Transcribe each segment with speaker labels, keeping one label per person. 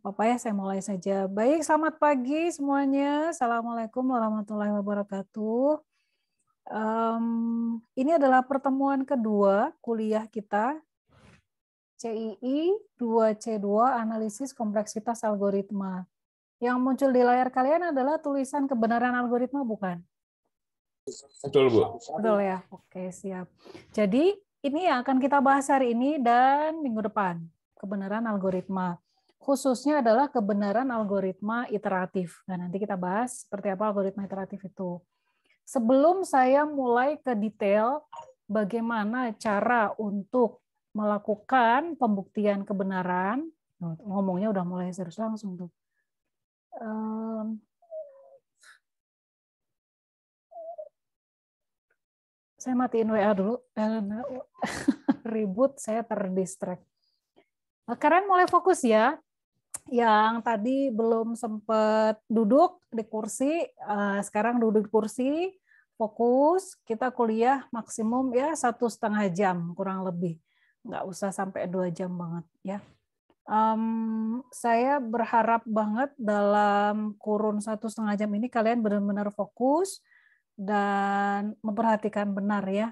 Speaker 1: Apa ya, saya mulai saja. Baik, selamat pagi semuanya. Assalamualaikum warahmatullahi wabarakatuh. Ini adalah pertemuan kedua kuliah kita, CII 2C2, Analisis Kompleksitas Algoritma. Yang muncul di layar kalian adalah tulisan kebenaran algoritma, bukan?
Speaker 2: Betul, Bu.
Speaker 1: Betul ya? Oke, siap. Jadi, ini yang akan kita bahas hari ini dan minggu depan. Kebenaran algoritma. Khususnya adalah kebenaran algoritma iteratif. Nah, nanti kita bahas seperti apa algoritma iteratif itu. Sebelum saya mulai ke detail bagaimana cara untuk melakukan pembuktian kebenaran, ngomongnya udah mulai serius langsung tuh. Saya matiin WA dulu, ribut, saya terdistract. Kalian mulai fokus ya. Yang tadi belum sempat duduk di kursi, sekarang duduk di kursi, fokus. Kita kuliah maksimum ya 1,5 jam kurang lebih, nggak usah sampai 2 jam banget ya. Saya berharap banget dalam kurun 1,5 jam ini kalian benar-benar fokus dan memperhatikan benar ya.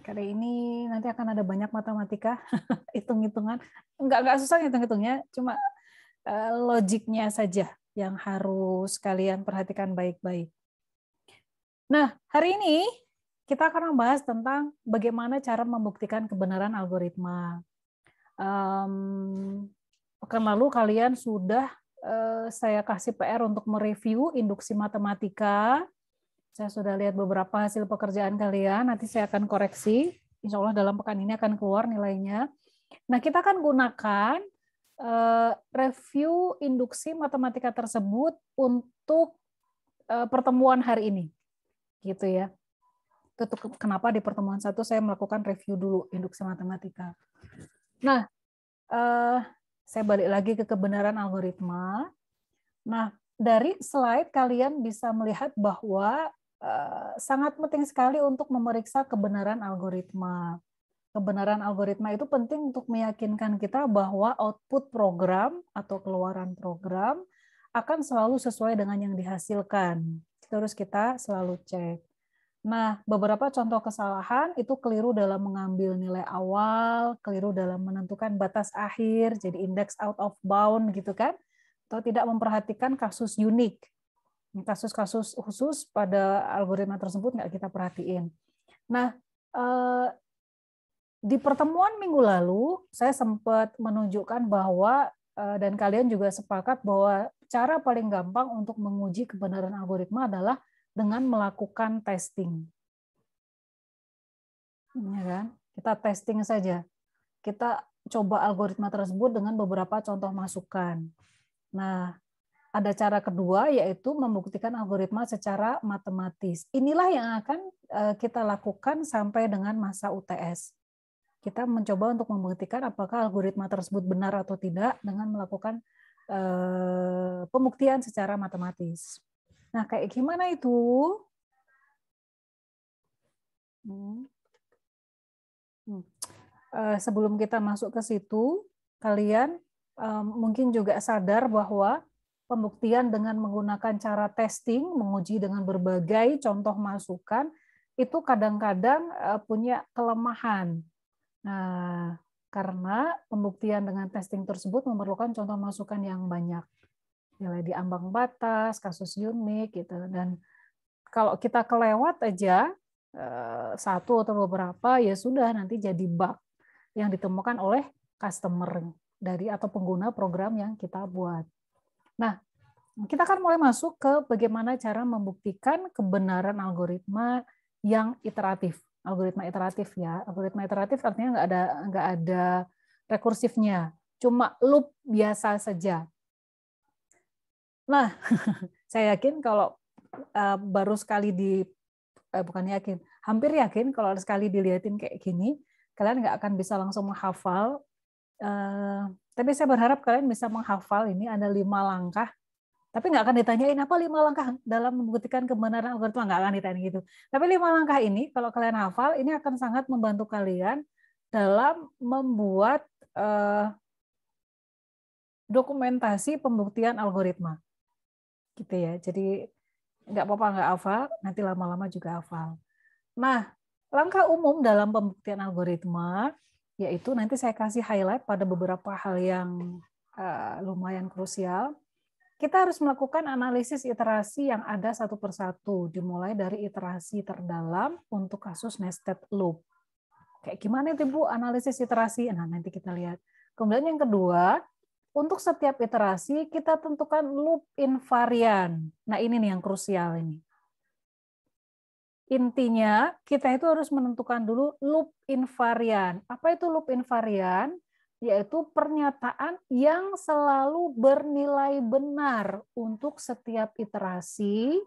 Speaker 1: Kali ini nanti akan ada banyak matematika, hitung-hitungan. Enggak susah hitung-hitungnya, cuma logiknya saja yang harus kalian perhatikan baik-baik. Nah, hari ini kita akan membahas tentang bagaimana cara membuktikan kebenaran algoritma. Pekan lalu kalian sudah saya kasih PR untuk mereview induksi matematika. Saya sudah lihat beberapa hasil pekerjaan kalian, nanti saya akan koreksi. Insya Allah dalam pekan ini akan keluar nilainya. Nah, kita akan gunakan review induksi matematika tersebut untuk pertemuan hari ini. Gitu ya. Itu kenapa di pertemuan 1 saya melakukan review dulu induksi matematika. Nah, saya balik lagi ke kebenaran algoritma. Nah, dari slide kalian bisa melihat bahwa sangat penting sekali untuk memeriksa kebenaran algoritma. Kebenaran algoritma itu penting untuk meyakinkan kita bahwa output program atau keluaran program akan selalu sesuai dengan yang dihasilkan. Terus kita selalu cek. Nah, beberapa contoh kesalahan itu keliru dalam mengambil nilai awal, keliru dalam menentukan batas akhir, jadi index out of bound gitu kan, atau tidak memperhatikan kasus unik. Kasus-kasus khusus pada algoritma tersebut nggak kita perhatiin. Nah, di pertemuan minggu lalu, saya sempat menunjukkan bahwa, dan kalian juga sepakat bahwa cara paling gampang untuk menguji kebenaran algoritma adalah dengan melakukan testing. Ya kan? Kita testing saja. Kita coba algoritma tersebut dengan beberapa contoh masukan. Nah, ada cara kedua, yaitu membuktikan algoritma secara matematis. Inilah yang akan kita lakukan sampai dengan masa UTS. Kita mencoba untuk membuktikan apakah algoritma tersebut benar atau tidak dengan melakukan pembuktian secara matematis. Nah, kayak gimana itu? Sebelum kita masuk ke situ, kalian mungkin juga sadar bahwa pembuktian dengan menggunakan cara testing, menguji dengan berbagai contoh masukan, itu kadang-kadang punya kelemahan. Nah, karena pembuktian dengan testing tersebut memerlukan contoh masukan yang banyak. Nilai di ambang batas, kasus unik, gitu. Dan kalau kita kelewat aja satu atau beberapa, ya sudah nanti jadi bug yang ditemukan oleh customer dari atau pengguna program yang kita buat. Nah, kita akan mulai masuk ke bagaimana cara membuktikan kebenaran algoritma yang iteratif. Algoritma iteratif ya. Algoritma iteratif artinya nggak ada rekursifnya, cuma loop biasa saja. Nah, saya yakin kalau baru sekali bukan yakin, hampir yakin kalau sekali dilihatin kayak gini, kalian nggak akan bisa langsung menghafal. Tapi saya berharap kalian bisa menghafal ini ada 5 langkah. Tapi nggak akan ditanyain apa 5 langkah dalam membuktikan kebenaran algoritma, nggak akan ditanya gitu. Tapi 5 langkah ini kalau kalian hafal, ini akan sangat membantu kalian dalam membuat dokumentasi pembuktian algoritma. Gitu ya. Jadi nggak apa-apa nggak hafal, nanti lama-lama juga hafal. Nah, langkah umum dalam pembuktian algoritma yaitu nanti saya kasih highlight pada beberapa hal yang lumayan krusial. Kita harus melakukan analisis iterasi yang ada satu persatu, dimulai dari iterasi terdalam untuk kasus nested loop. Kayak gimana itu Bu analisis iterasi? Nah, nanti kita lihat. Kemudian yang kedua, untuk setiap iterasi kita tentukan loop invarian. Nah, ini nih yang krusial ini. Intinya kita itu harus menentukan dulu loop invarian. Apa itu loop invarian? Yaitu pernyataan yang selalu bernilai benar untuk setiap iterasi,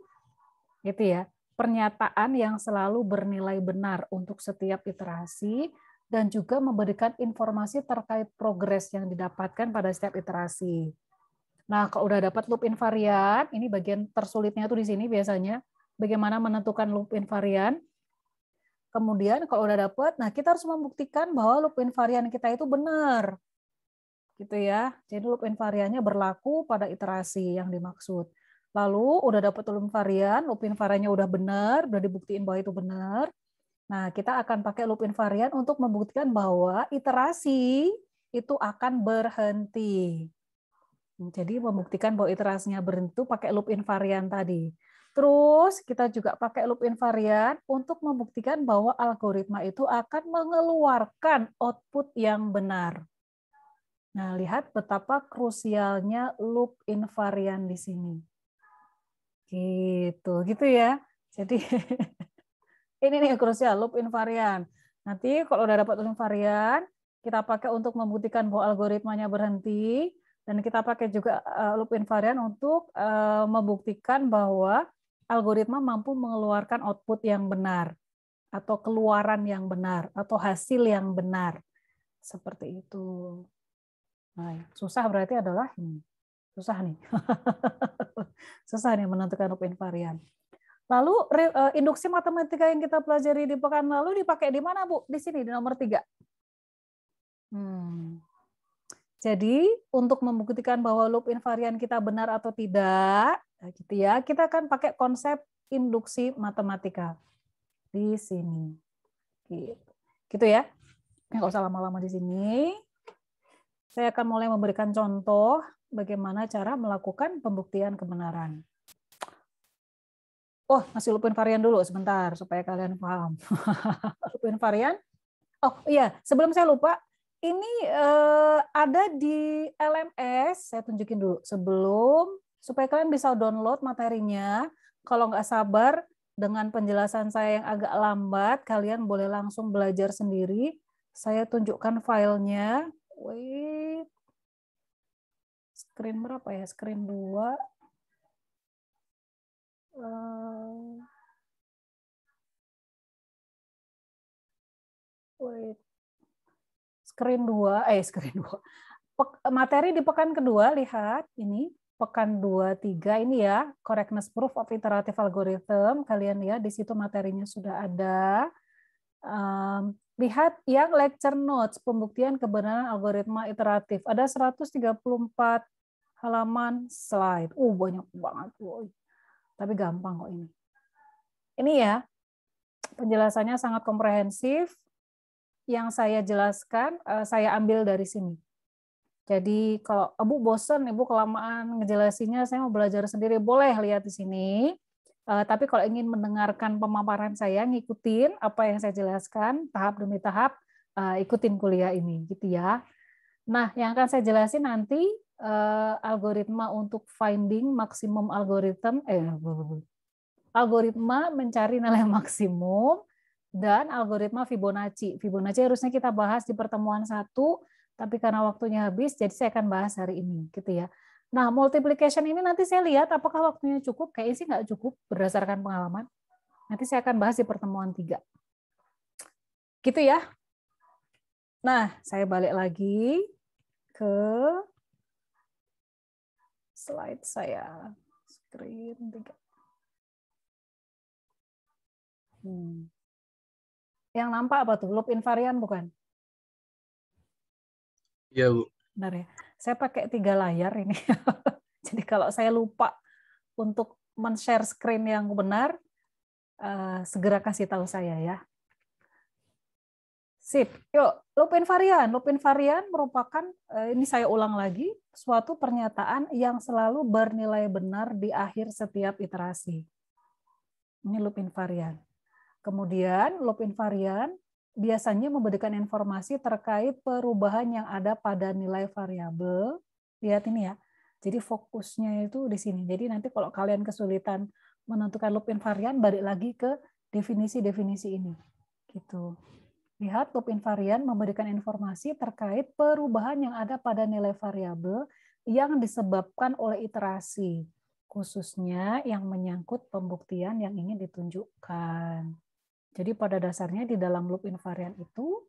Speaker 1: gitu ya. Pernyataan yang selalu bernilai benar untuk setiap iterasi dan juga memberikan informasi terkait progres yang didapatkan pada setiap iterasi. Nah, kalau udah dapat loop invarian, ini bagian tersulitnya tuh di sini biasanya, bagaimana menentukan loop invarian. Kemudian kalau udah dapat, nah kita harus membuktikan bahwa loop invarian kita itu benar. Gitu ya. Jadi loop invariannya berlaku pada iterasi yang dimaksud. Lalu udah dapat loop invariannya udah benar, udah dibuktiin bahwa itu benar. Nah, kita akan pakai loop invarian untuk membuktikan bahwa iterasi itu akan berhenti. Jadi membuktikan bahwa iterasinya berhenti pakai loop invarian tadi. Terus kita juga pakai loop invarian untuk membuktikan bahwa algoritma itu akan mengeluarkan output yang benar. Nah, lihat betapa krusialnya loop invarian di sini. Gitu ya. Jadi ini nih krusial loop invarian. Nanti kalau udah dapat loop invarian, kita pakai untuk membuktikan bahwa algoritmanya berhenti. Dan kita pakai juga loop invarian untuk membuktikan bahwa algoritma mampu mengeluarkan output yang benar, atau keluaran yang benar, atau hasil yang benar. Seperti itu. Nah, susah berarti adalah ini. Susah nih. Susah nih menentukan loop invarian. Lalu induksi matematika yang kita pelajari di pekan lalu dipakai di mana, Bu? Di sini, di nomor 3. Jadi untuk membuktikan bahwa loop invarian kita benar atau tidak, gitu ya, kita akan pakai konsep induksi matematika di sini. Gitu ya. Nggak usah lama-lama di sini. Saya akan mulai memberikan contoh bagaimana cara melakukan pembuktian kebenaran. Oh, masih loop invarian dulu sebentar supaya kalian paham. Loop invarian. Oh iya, sebelum saya lupa, ini ada di LMS, saya tunjukin dulu sebelum, supaya kalian bisa download materinya. Kalau nggak sabar dengan penjelasan saya yang agak lambat, kalian boleh langsung belajar sendiri. Saya tunjukkan filenya. Wait. Screen berapa ya? Screen 2. Wait. Screen 2, screen 2. Materi di pekan kedua, lihat ini pekan 2-3 ini ya, correctness proof of iterative algorithm. Kalian lihat di situ materinya sudah ada. Lihat yang lecture notes, pembuktian kebenaran algoritma iteratif. Ada 134 halaman slide. Banyak banget. Tapi gampang kok ini. Ini ya, penjelasannya sangat komprehensif. Yang saya jelaskan, saya ambil dari sini. Jadi kalau Ibu bosan, Ibu kelamaan ngejelasinnya, saya mau belajar sendiri, boleh lihat di sini. Tapi kalau ingin mendengarkan pemaparan saya, ngikutin apa yang saya jelaskan tahap demi tahap, ikutin kuliah ini, gitu ya. Nah, yang akan saya jelasin nanti algoritma untuk finding maksimum algoritma mencari nilai maksimum dan algoritma Fibonacci. Fibonacci harusnya kita bahas di pertemuan 1. Tapi karena waktunya habis, jadi saya akan bahas hari ini, gitu ya. Nah, multiplication ini nanti saya lihat apakah waktunya cukup. Kayaknya sih nggak cukup berdasarkan pengalaman. Nanti saya akan bahas di pertemuan 3. Gitu ya. Nah, saya balik lagi ke slide saya. Screen 3. Yang nampak apa tuh? Loop invarian bukan?
Speaker 2: Iya, Bu.
Speaker 1: Benar ya. Saya pakai 3 layar ini. Jadi kalau saya lupa untuk men-share screen yang benar, segera kasih tahu saya ya. Sip. Yuk, loop invariant. Loop invariant merupakan, ini saya ulang lagi, suatu pernyataan yang selalu bernilai benar di akhir setiap iterasi. Ini loop invariant. Kemudian loop invariant biasanya memberikan informasi terkait perubahan yang ada pada nilai variabel. Lihat ini ya. Jadi fokusnya itu di sini. Jadi nanti kalau kalian kesulitan menentukan loop invariant, balik lagi ke definisi-definisi ini. Gitu. Lihat, loop invariant memberikan informasi terkait perubahan yang ada pada nilai variabel yang disebabkan oleh iterasi, khususnya yang menyangkut pembuktian yang ingin ditunjukkan. Jadi pada dasarnya di dalam loop invariant itu,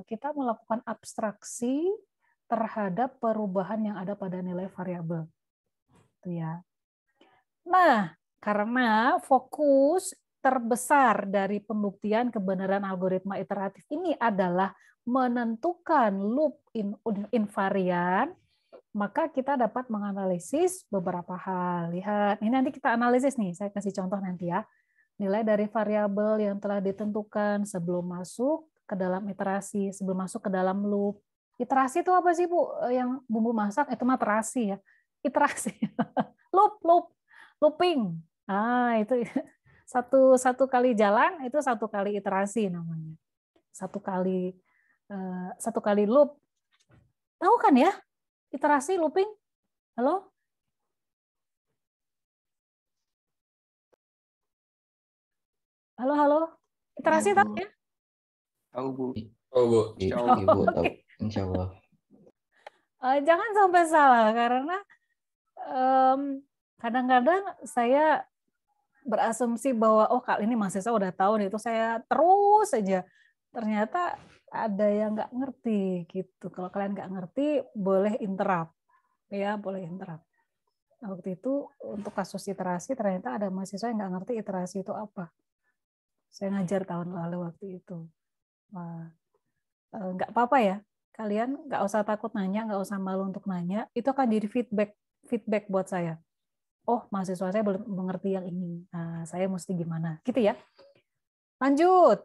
Speaker 1: kita melakukan abstraksi terhadap perubahan yang ada pada nilai variabel. Itu ya. Nah, karena fokus terbesar dari pembuktian kebenaran algoritma iteratif ini adalah menentukan loop invariant, maka kita dapat menganalisis beberapa hal. Lihat, ini nanti kita analisis nih, saya kasih contoh nanti ya. Nilai dari variabel yang telah ditentukan sebelum masuk ke dalam iterasi, sebelum masuk ke dalam loop. Iterasi itu apa sih, Bu? Yang bumbu masak itu mah terasi ya. Iterasi. Looping. Itu satu kali jalan itu 1 kali iterasi namanya. 1 kali loop. Tahu kan ya? Iterasi, looping? Halo? Halo? Iterasi tahu ya?
Speaker 3: Tahu, Bu.
Speaker 2: Oh, Bu.
Speaker 3: Ibu tahu.
Speaker 1: Oke.
Speaker 3: Insya Allah.
Speaker 1: Jangan sampai salah karena kadang-kadang saya berasumsi bahwa kali ini mahasiswa udah tahu nih, itu saya terus saja. Ternyata ada yang nggak ngerti gitu. Kalau kalian nggak ngerti, boleh interrupt. Ya, boleh interrupt. Nah, waktu itu untuk kasus iterasi ternyata ada mahasiswa yang nggak ngerti iterasi itu apa. Saya ngajar tahun lalu waktu itu. Wah, nggak apa-apa ya. Kalian nggak usah takut nanya, nggak usah malu untuk nanya. Itu akan jadi feedback buat saya. Oh, mahasiswa saya belum mengerti yang ini. Nah, saya mesti gimana? Gitu ya. Lanjut.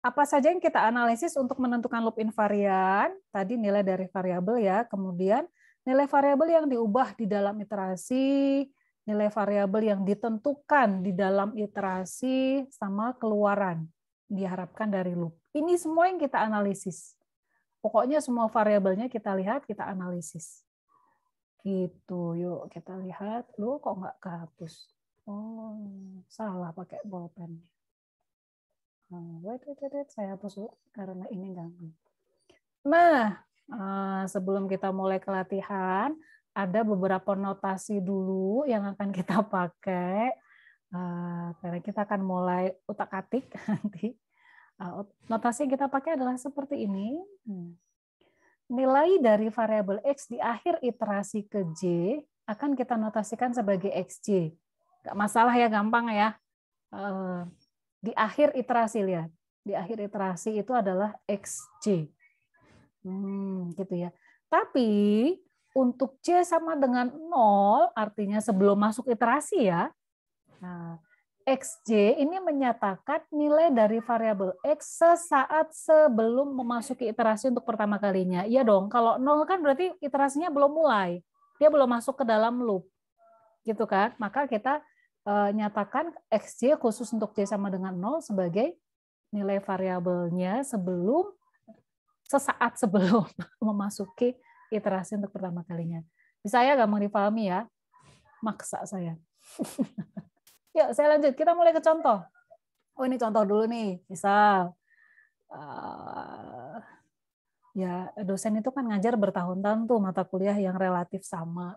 Speaker 1: Apa saja yang kita analisis untuk menentukan loop invariant? Tadi nilai dari variabel ya. Kemudian nilai variabel yang diubah di dalam iterasi, nilai variabel yang ditentukan di dalam iterasi, sama keluaran diharapkan dari loop. Ini semua yang kita analisis. Pokoknya semua variabelnya kita lihat, kita analisis. Gitu, yuk kita lihat. Loh, kok nggak kehapus? Oh, salah pakai bolpen. Wait, saya hapus dulu karena ini ganggu. Nah, sebelum kita mulai ke latihan, ada beberapa notasi dulu yang akan kita pakai. Karena kita akan mulai utak-atik nanti. Notasi yang kita pakai adalah seperti ini. Nilai dari variabel X di akhir iterasi ke J akan kita notasikan sebagai XJ. Nggak masalah ya, gampang ya. Di akhir iterasi, lihat. Di akhir iterasi itu adalah XJ. Gitu ya. Tapi untuk J sama dengan 0, artinya sebelum masuk iterasi ya. Nah, XJ ini menyatakan nilai dari variabel X sesaat sebelum memasuki iterasi untuk pertama kalinya. Iya dong, kalau 0 kan berarti iterasinya belum mulai. Dia belum masuk ke dalam loop. Gitu kan? Maka kita nyatakan XJ khusus untuk J sama dengan 0 sebagai nilai variabelnya sesaat sebelum memasuki iterasi untuk pertama kalinya. Bisa ya, gampang dipahami ya? Maksa saya. Yuk, saya lanjut. Kita mulai ke contoh. Oh, ini contoh dulu nih. Misal, ya dosen itu kan ngajar bertahun-tahun tuh mata kuliah yang relatif sama.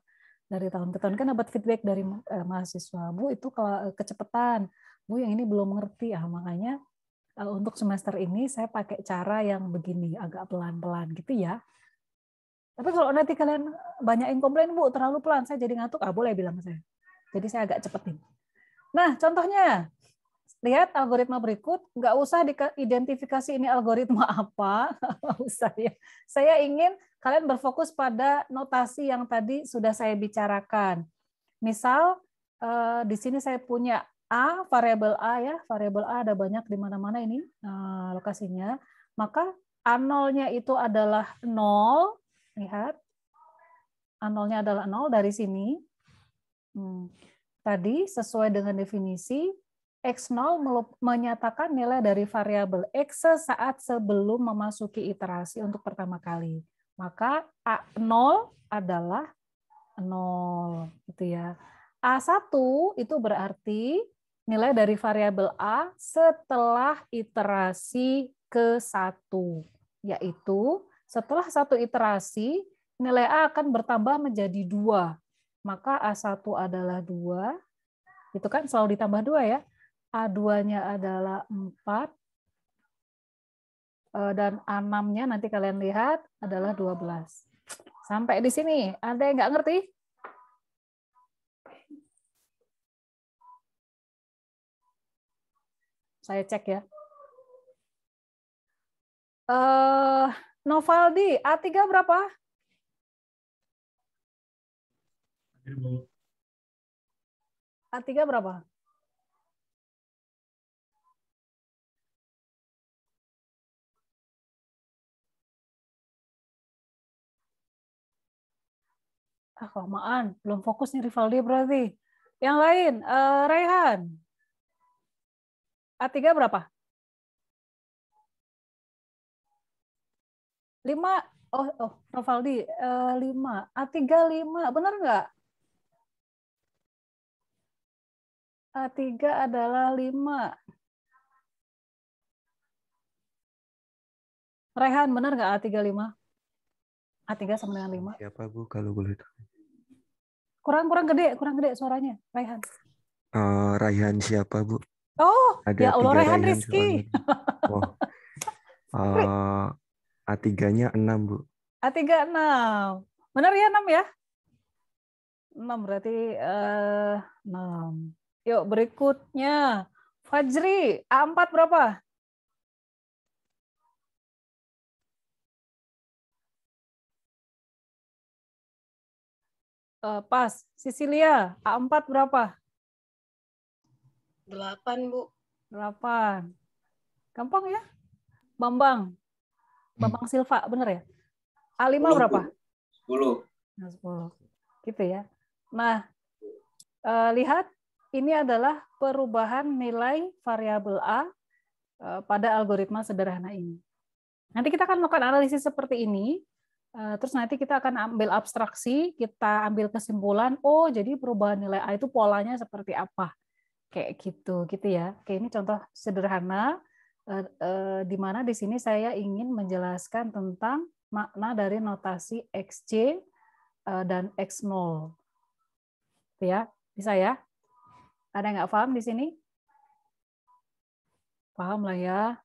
Speaker 1: Dari tahun ke tahun kan dapat feedback dari mahasiswa. Bu, itu kalau kecepatan. Bu, yang ini belum ngerti. Makanya untuk semester ini saya pakai cara yang begini, agak pelan-pelan gitu ya. Tapi kalau nanti kalian banyak yang komplain, Bu, terlalu pelan, saya jadi ngantuk. Boleh bilang ke saya. Jadi saya agak cepetin. Nah, contohnya. lihat algoritma berikut, nggak usah diidentifikasi ini algoritma apa, nggak usah ya. Saya ingin kalian berfokus pada notasi yang tadi sudah saya bicarakan. Misal di sini saya punya A, variabel A ya, variabel A ada banyak di mana-mana ini lokasinya. Maka A0-nya itu adalah 0, lihat. A0-nya adalah 0 dari sini. Tadi sesuai dengan definisi, X0 menyatakan nilai dari variabel X sesaat sebelum memasuki iterasi untuk pertama kali. Maka A0 adalah 0 gitu ya. A1 itu berarti nilai dari variabel A setelah iterasi ke-1, yaitu setelah satu iterasi nilai A akan bertambah menjadi 2. Maka A1 adalah 2. Itu kan selalu ditambah 2 ya. A2-nya adalah 4. Dan A6-nya nanti kalian lihat adalah 12. Sampai di sini, ada yang nggak ngerti? Saya cek ya. Novaldi, A3 berapa? A3 berapa? Kelamaan, belum fokus nih Rivaldi berarti. Yang lain, Raihan. A3 berapa? 5. Oh, Rivaldi 5. A3 5, benar nggak? A3 adalah 5. Raihan, benar nggak A3 5? A3 sama dengan 5.
Speaker 3: Siapa Bu kalau boleh tahu?
Speaker 1: Kurang gede suaranya, Raihan.
Speaker 3: Raihan siapa Bu?
Speaker 1: Oh,
Speaker 3: Ada
Speaker 1: ya Allah,
Speaker 3: 3
Speaker 1: Raihan
Speaker 3: Raihan
Speaker 1: Rizky.
Speaker 3: Oh. A3-nya 6 Bu.
Speaker 1: A3 6. Benar ya 6 ya? 6 berarti 6. Yuk berikutnya. Fajri, A4 berapa? Pas. Sisilia, A4 berapa?
Speaker 4: 8, Bu.
Speaker 1: 8. Gampang ya? Bambang Silva, benar ya? A5 berapa?
Speaker 2: 10.
Speaker 1: Nah, 10. Gitu ya. Nah, lihat, ini adalah perubahan nilai variabel A pada algoritma sederhana ini. Nanti kita akan melakukan analisis seperti ini, terus nanti kita akan ambil abstraksi, kita ambil kesimpulan, oh jadi perubahan nilai A itu polanya seperti apa. Kayak gitu ya. Oke, ini contoh sederhana, di mana di sini saya ingin menjelaskan tentang makna dari notasi XC dan X0. Ya, bisa ya? Ada yang nggak paham di sini? Paham lah ya.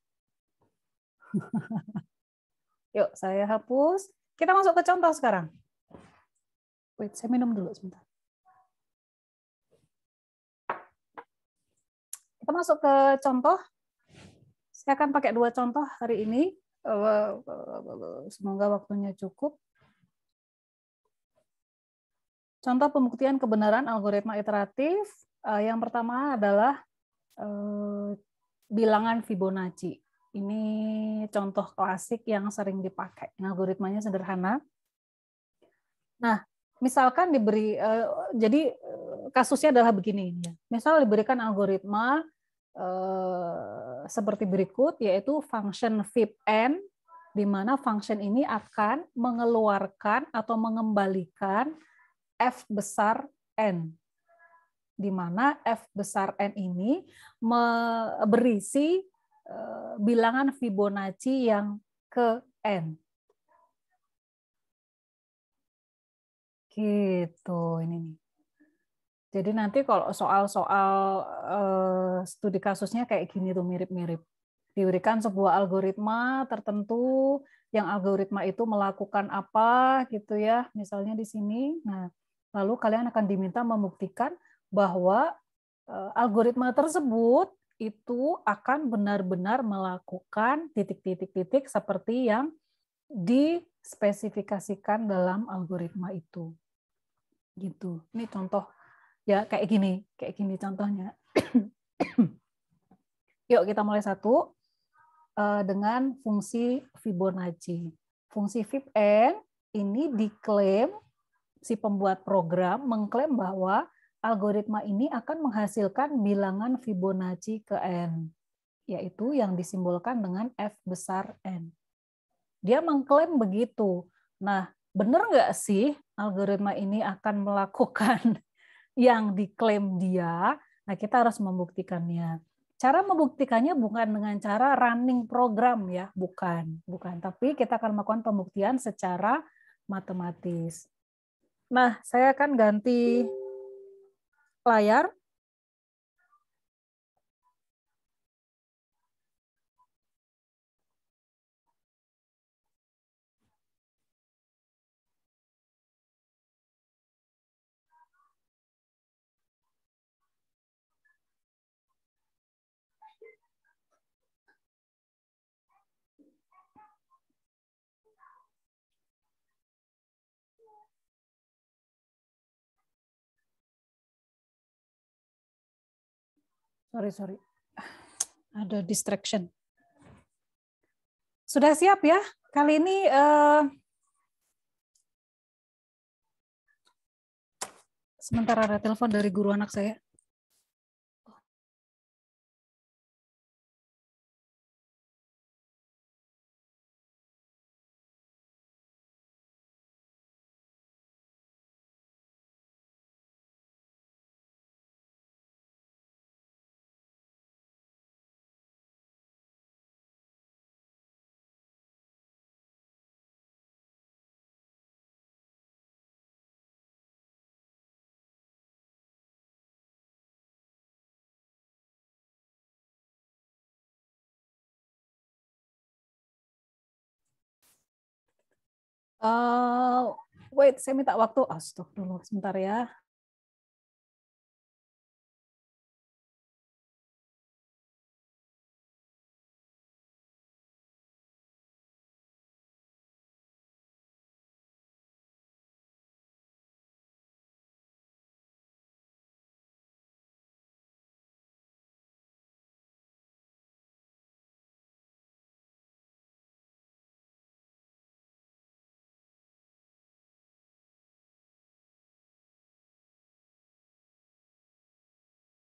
Speaker 1: Yuk, saya hapus. Kita masuk ke contoh sekarang. Wait, saya minum dulu sebentar. Kita masuk ke contoh. Saya akan pakai 2 contoh hari ini. Semoga waktunya cukup. Contoh pembuktian kebenaran algoritma iteratif. Yang pertama adalah bilangan Fibonacci. Ini contoh klasik yang sering dipakai. Algoritmanya sederhana. Nah, misalkan diberi, jadi kasusnya adalah begini. Misal diberikan algoritma seperti berikut, yaitu function fib_n, di mana function ini akan mengeluarkan atau mengembalikan f besar n, di mana f besar n ini berisi bilangan Fibonacci yang ke n. Gitu ini nih. Jadi nanti kalau soal-soal studi kasusnya kayak gini tuh mirip-mirip. Diberikan sebuah algoritma tertentu, yang algoritma itu melakukan apa gitu ya, misalnya di sini. Nah, lalu kalian akan diminta membuktikan bahwa algoritma tersebut itu akan benar-benar melakukan titik-titik-titik seperti yang dispesifikasikan dalam algoritma itu. Gitu. Ini contoh ya kayak gini contohnya. Yuk kita mulai satu dengan fungsi Fibonacci. Fungsi Fib-n ini diklaim si pembuat program mengklaim bahwa algoritma ini akan menghasilkan bilangan Fibonacci ke n, yaitu yang disimbolkan dengan F besar N. Dia mengklaim begitu. Nah, benar nggak sih algoritma ini akan melakukan yang diklaim dia? Nah, kita harus membuktikannya. Cara membuktikannya bukan dengan cara running program ya, bukan. Tapi kita akan melakukan pembuktian secara matematis. Nah, saya akan ganti layar. Sorry. Ada distraction. Sudah siap ya? Kali ini sebentar ada telepon dari guru anak saya. Wait, saya minta waktu. Astagfirullah, sebentar ya.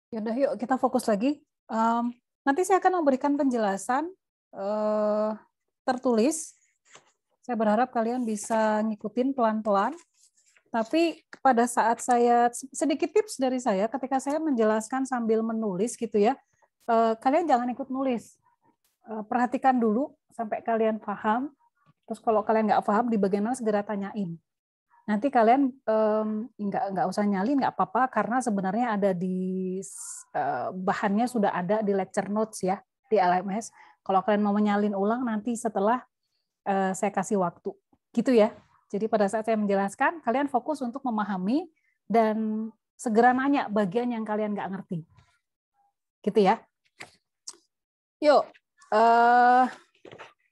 Speaker 1: Yaudah, yuk kita fokus lagi. Nanti saya akan memberikan penjelasan tertulis. Saya berharap kalian bisa ngikutin pelan-pelan. Tapi pada saat saya, sedikit tips dari saya, ketika saya menjelaskan sambil menulis gitu ya, kalian jangan ikut nulis. Perhatikan dulu sampai kalian paham. Terus kalau kalian nggak paham, di bagian mana segera tanyain. Nanti kalian nggak usah nyalin, nggak apa-apa, karena sebenarnya ada di bahannya sudah ada di lecture notes ya, di LMS. Kalau kalian mau menyalin ulang nanti setelah saya kasih waktu. Gitu ya. Jadi pada saat saya menjelaskan, kalian fokus untuk memahami dan segera nanya bagian yang kalian nggak ngerti. Gitu ya. Yuk,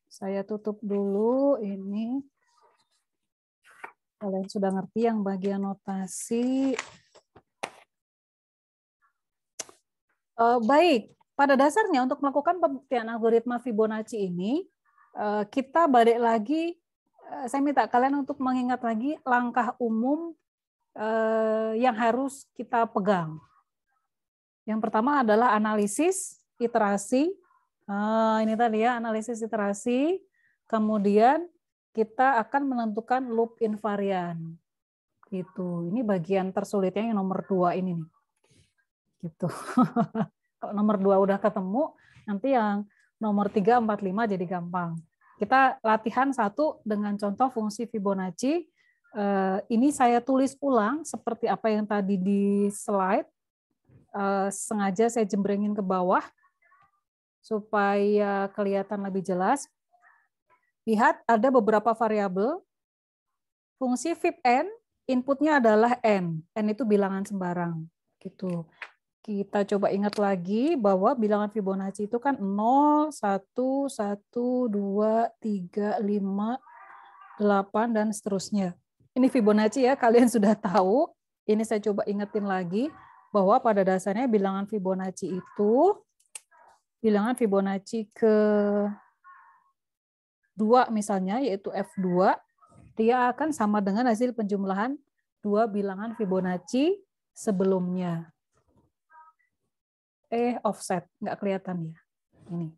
Speaker 1: saya tutup dulu ini. Kalian sudah ngerti yang bagian notasi. Baik, pada dasarnya untuk melakukan pembuktian algoritma Fibonacci ini, kita balik lagi, saya minta kalian untuk mengingat lagi langkah umum yang harus kita pegang. Yang pertama adalah analisis, iterasi. Ini tadi ya, analisis iterasi. Kemudian kita akan menentukan loop invarian. Gitu. Ini bagian tersulitnya yang nomor 2 ini nih. Gitu. Kalau nomor 2 udah ketemu, nanti yang nomor 3, 4, 5 jadi gampang. Kita latihan satu dengan contoh fungsi Fibonacci. Ini saya tulis ulang seperti apa yang tadi di slide. Sengaja saya jembrengin ke bawah supaya kelihatan lebih jelas. Lihat ada beberapa variabel. Fungsi Fib-n, inputnya adalah n. N itu bilangan sembarang. Gitu. Kita coba ingat lagi bahwa bilangan Fibonacci itu kan 0, 1, 1, 2, 3, 5, 8, dan seterusnya. Ini Fibonacci ya, kalian sudah tahu. Ini saya coba ingetin lagi bahwa pada dasarnya bilangan Fibonacci itu, bilangan Fibonacci ke 2 misalnya, yaitu F2, dia akan sama dengan hasil penjumlahan 2 bilangan Fibonacci sebelumnya. Offset, nggak kelihatan ya. Ini.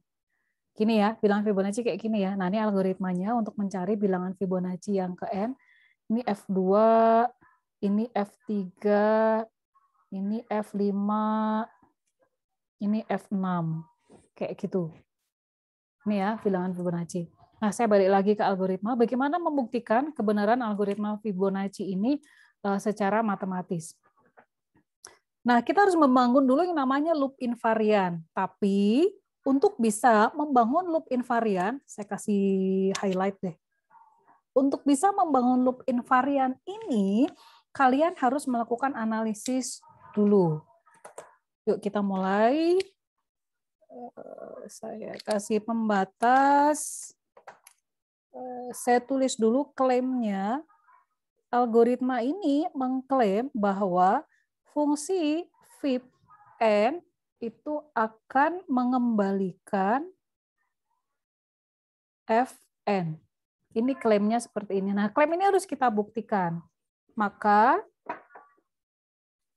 Speaker 1: Gini ya, bilangan Fibonacci kayak gini ya. Nah, ini algoritmanya untuk mencari bilangan Fibonacci yang ke N. Ini F2, ini F3, ini F5, ini F6. Kayak gitu. Ini ya, bilangan Fibonacci. Nah, saya balik lagi ke algoritma. Bagaimana membuktikan kebenaran algoritma Fibonacci ini secara matematis? Nah, kita harus membangun dulu yang namanya loop invarian. Tapi untuk bisa membangun loop invarian, saya kasih highlight deh. Untuk bisa membangun loop invarian ini, kalian harus melakukan analisis dulu. Yuk kita mulai. Saya kasih pembatas. Saya tulis dulu klaimnya. Algoritma ini mengklaim bahwa fungsi fib n itu akan mengembalikan fn. Ini klaimnya seperti ini. Nah, klaim ini harus kita buktikan. Maka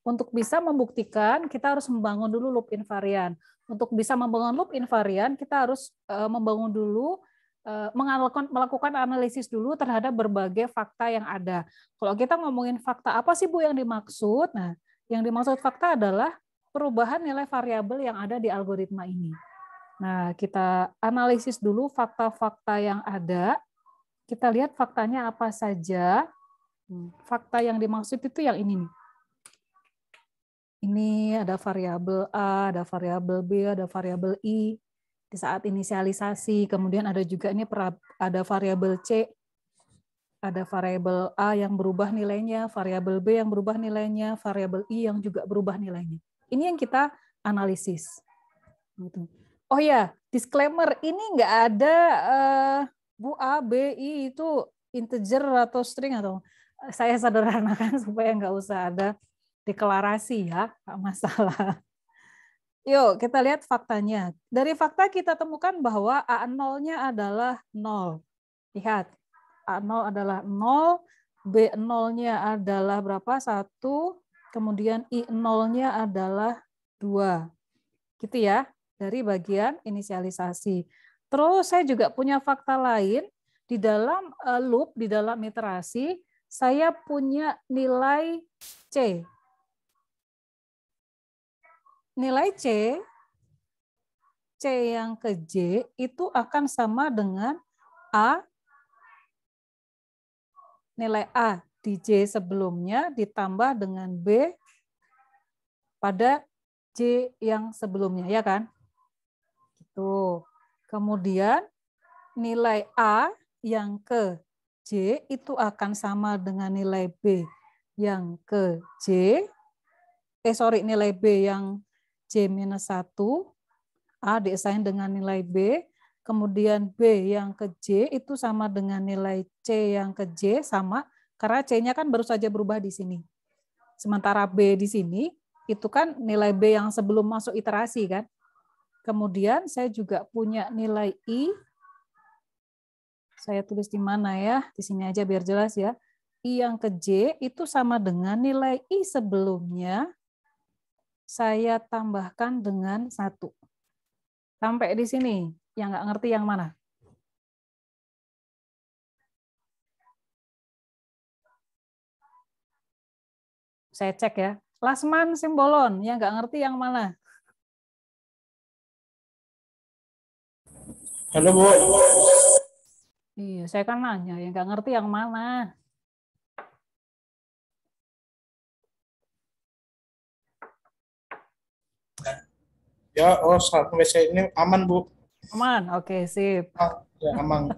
Speaker 1: untuk bisa membuktikan, kita harus membangun dulu loop invarian. Untuk bisa membangun loop invarian, kita harus membangun dulu, melakukan analisis dulu terhadap berbagai fakta yang ada. Kalau kita ngomongin fakta, apa sih Bu yang dimaksud? Nah, yang dimaksud fakta adalah perubahan nilai variabel yang ada di algoritma ini. Nah, kita analisis dulu fakta-fakta yang ada. Kita lihat faktanya apa saja. Fakta yang dimaksud itu yang ini nih. Ini ada variabel A, ada variabel B, ada variabel I di saat inisialisasi. Kemudian ada juga ini ada variabel C, ada variabel A yang berubah nilainya, variabel B yang berubah nilainya, variabel I yang juga berubah nilainya. Ini yang kita analisis. Oh ya, disclaimer, ini nggak ada Bu A, B, I itu integer atau string atau saya sederhanakan supaya nggak usah ada deklarasi ya, nggak masalah. Yuk kita lihat faktanya. Dari fakta kita temukan bahwa A0-nya adalah 0. Lihat, A0 adalah 0, B0-nya adalah berapa? 1, kemudian I0-nya adalah 2. Gitu ya, dari bagian inisialisasi. Terus saya juga punya fakta lain, di dalam loop, di dalam iterasi, saya punya nilai C. Nilai C yang ke J itu akan sama dengan A, nilai A di J sebelumnya ditambah dengan B pada J yang sebelumnya, ya kan? Gitu. Kemudian nilai A yang ke J itu akan sama dengan nilai B yang ke J. Nilai B yang J-1, A diassign dengan nilai B, kemudian B yang ke J itu sama dengan nilai C yang ke J, sama, karena C-nya kan baru saja berubah di sini. Sementara B di sini, itu kan nilai B yang sebelum masuk iterasi kan. Kemudian saya juga punya nilai I, saya tulis di mana ya, di sini aja biar jelas ya. I yang ke J itu sama dengan nilai I sebelumnya, saya tambahkan dengan 1. Sampai di sini, yang nggak ngerti yang mana? Saya cek ya. Lasman Simbolon, yang nggak ngerti yang mana?
Speaker 2: Halo Bu.
Speaker 1: Iya, saya kan nanya, yang nggak ngerti yang mana?
Speaker 2: Ya, sampai saya ini aman Bu.
Speaker 1: Aman, oke, sip.
Speaker 2: Ya, aman.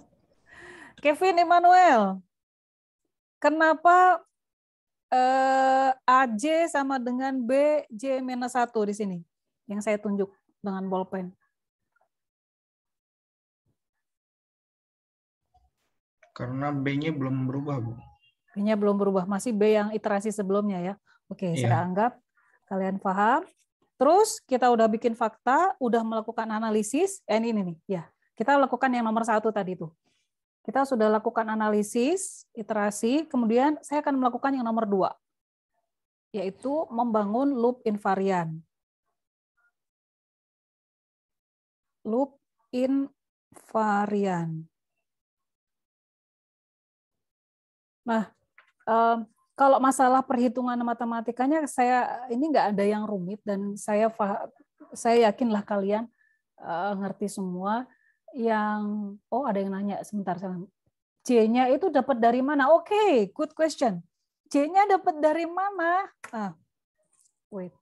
Speaker 1: Kevin Emmanuel, kenapa AJ sama dengan BJ minus 1 di sini. Yang saya tunjuk dengan bolpen.
Speaker 2: Karena B-nya belum berubah, Bu.
Speaker 1: B-nya belum berubah, masih B yang iterasi sebelumnya ya. Oke, saya
Speaker 2: Iya.
Speaker 1: anggap kalian paham. Terus kita udah bikin fakta, udah melakukan analisis. Ini nih, ya. Kita lakukan yang nomor 1 tadi tuh. Kita sudah lakukan analisis, iterasi, kemudian saya akan melakukan yang nomor 2, yaitu membangun loop invarian. Loop invarian. Nah, kalau masalah perhitungan matematikanya ini nggak ada yang rumit dan saya yakinlah kalian ngerti semua. Yang ada yang nanya sebentar, J-nya itu dapat dari mana? Oke, good question. J-nya dapat dari mana? Wait.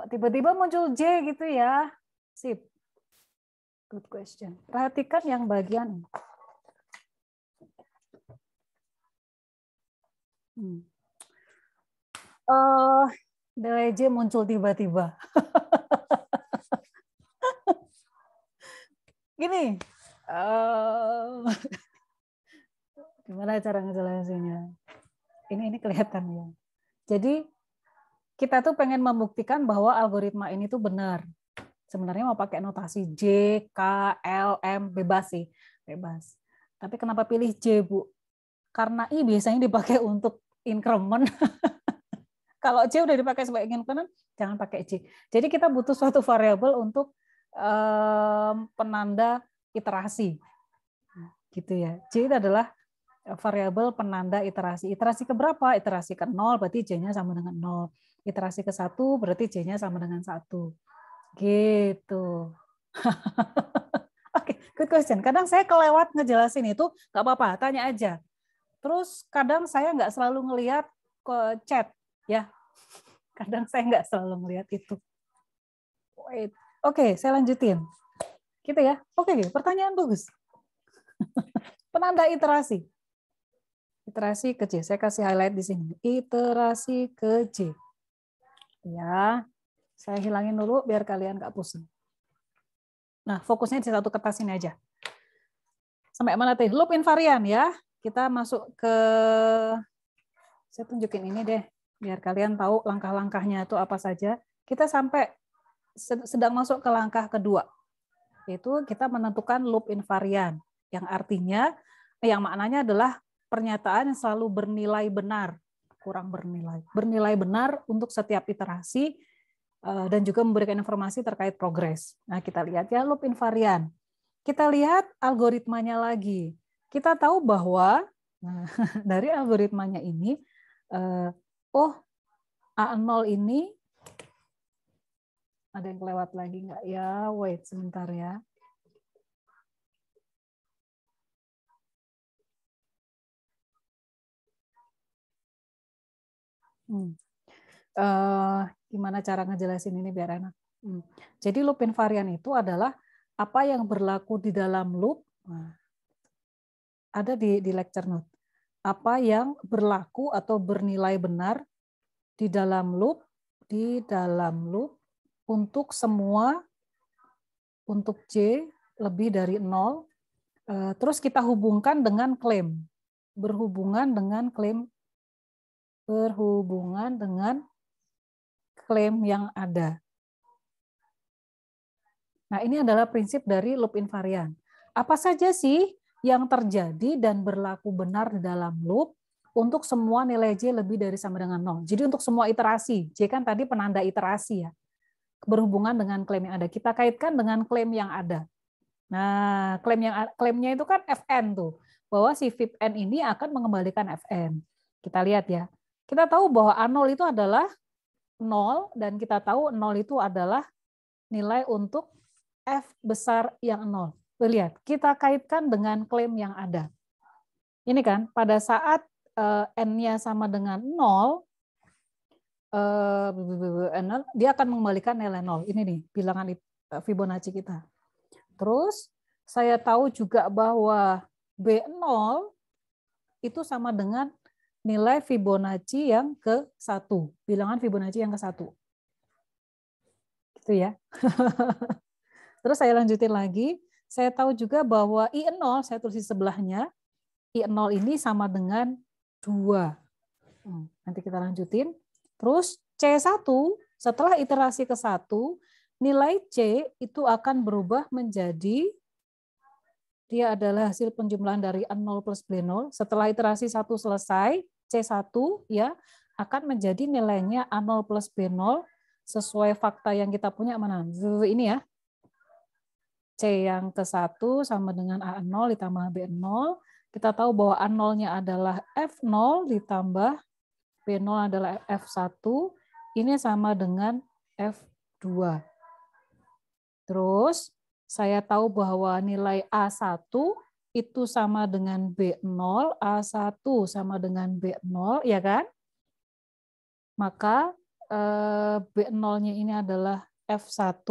Speaker 1: Kok tiba-tiba muncul J gitu ya? Sip. Good question. Perhatikan yang bagian nilai J muncul tiba-tiba. Gini, gimana cara ngejelasinnya? Ini kelihatan ya. Jadi kita tuh pengen membuktikan bahwa algoritma ini tuh benar. Sebenarnya mau pakai notasi J, K, L, M, bebas sih, bebas. Tapi kenapa pilih J, Bu? Karena I biasanya dipakai untuk increment. Kalau J udah dipakai sebagai increment, jangan pakai J. Jadi kita butuh suatu variabel untuk penanda iterasi. Gitu ya. J itu adalah variabel penanda iterasi. Iterasi ke berapa? Iterasi ke 0 berarti J-nya sama dengan 0. Iterasi ke 1 berarti J-nya sama dengan 1. Gitu. Oke, good question. Kadang saya kelewat ngejelasin itu, nggak apa-apa, tanya aja. Terus kadang saya nggak selalu ngelihat ke chat, ya. Kadang saya nggak selalu ngelihat itu. Wait. Oke, saya lanjutin. Gitu ya. Oke, pertanyaan bagus. Penanda iterasi. Iterasi ke J. Saya kasih highlight di sini. Iterasi ke J. Ya, saya hilangin dulu biar kalian nggak pusing. Nah, fokusnya di satu kertas ini aja. Sampai mana tadi? Loop invarian ya. Kita masuk ke, saya tunjukin ini deh, biar kalian tahu langkah-langkahnya itu apa saja. Kita sampai sedang masuk ke langkah kedua, yaitu kita menentukan loop invarian, yang artinya, yang maknanya adalah pernyataan yang selalu bernilai benar, bernilai benar untuk setiap iterasi, dan juga memberikan informasi terkait progres. Nah, kita lihat ya loop invarian. Kita lihat algoritmanya lagi. Kita tahu bahwa dari algoritmanya ini, A0 ini, ada yang kelewat lagi nggak ya? Wait sebentar ya. Gimana cara ngejelasin ini biar enak? Jadi loop invarian itu adalah apa yang berlaku di dalam loop, ada di lecture note. Apa yang berlaku atau bernilai benar di dalam loop untuk semua, untuk J lebih dari 0, terus kita hubungkan dengan klaim, berhubungan dengan klaim yang ada. Nah, ini adalah prinsip dari loop invarian. Apa saja sih yang terjadi dan berlaku benar di dalam loop untuk semua nilai J lebih dari sama dengan 0. Jadi untuk semua iterasi, J kan tadi penanda iterasi ya, berhubungan dengan klaim yang ada. Kita kaitkan dengan klaim yang ada. Nah, klaimnya itu kan Fn tuh, bahwa si Fib-n ini akan mengembalikan Fn. Kita lihat ya. Kita tahu bahwa A0 itu adalah 0, dan kita tahu 0 itu adalah nilai untuk F besar yang 0. Lihat, kita kaitkan dengan klaim yang ada. Ini kan, pada saat N-nya sama dengan 0, dia akan mengembalikan nilai 0. Ini nih, bilangan Fibonacci kita. Terus, saya tahu juga bahwa B0 itu sama dengan nilai Fibonacci yang ke-1. Bilangan Fibonacci yang ke-1. Gitu ya. Terus saya lanjutin lagi. Saya tahu juga bahwa I0, saya tulis di sebelahnya, I0 ini sama dengan 2. Nanti kita lanjutin. Terus C1, setelah iterasi ke-1, nilai C itu akan berubah menjadi, dia adalah hasil penjumlahan dari A0 plus B0. Setelah iterasi 1 selesai, C1 ya akan menjadi nilainya A0 plus B0 sesuai fakta yang kita punya mana? Ini ya. C yang ke-1 sama dengan A0 ditambah B0. Kita tahu bahwa A0-nya adalah F0 ditambah B0 adalah F1. Ini sama dengan F2. Terus saya tahu bahwa nilai A1 itu sama dengan B0, A1 sama dengan B0, ya kan? Maka B0-nya ini adalah F1,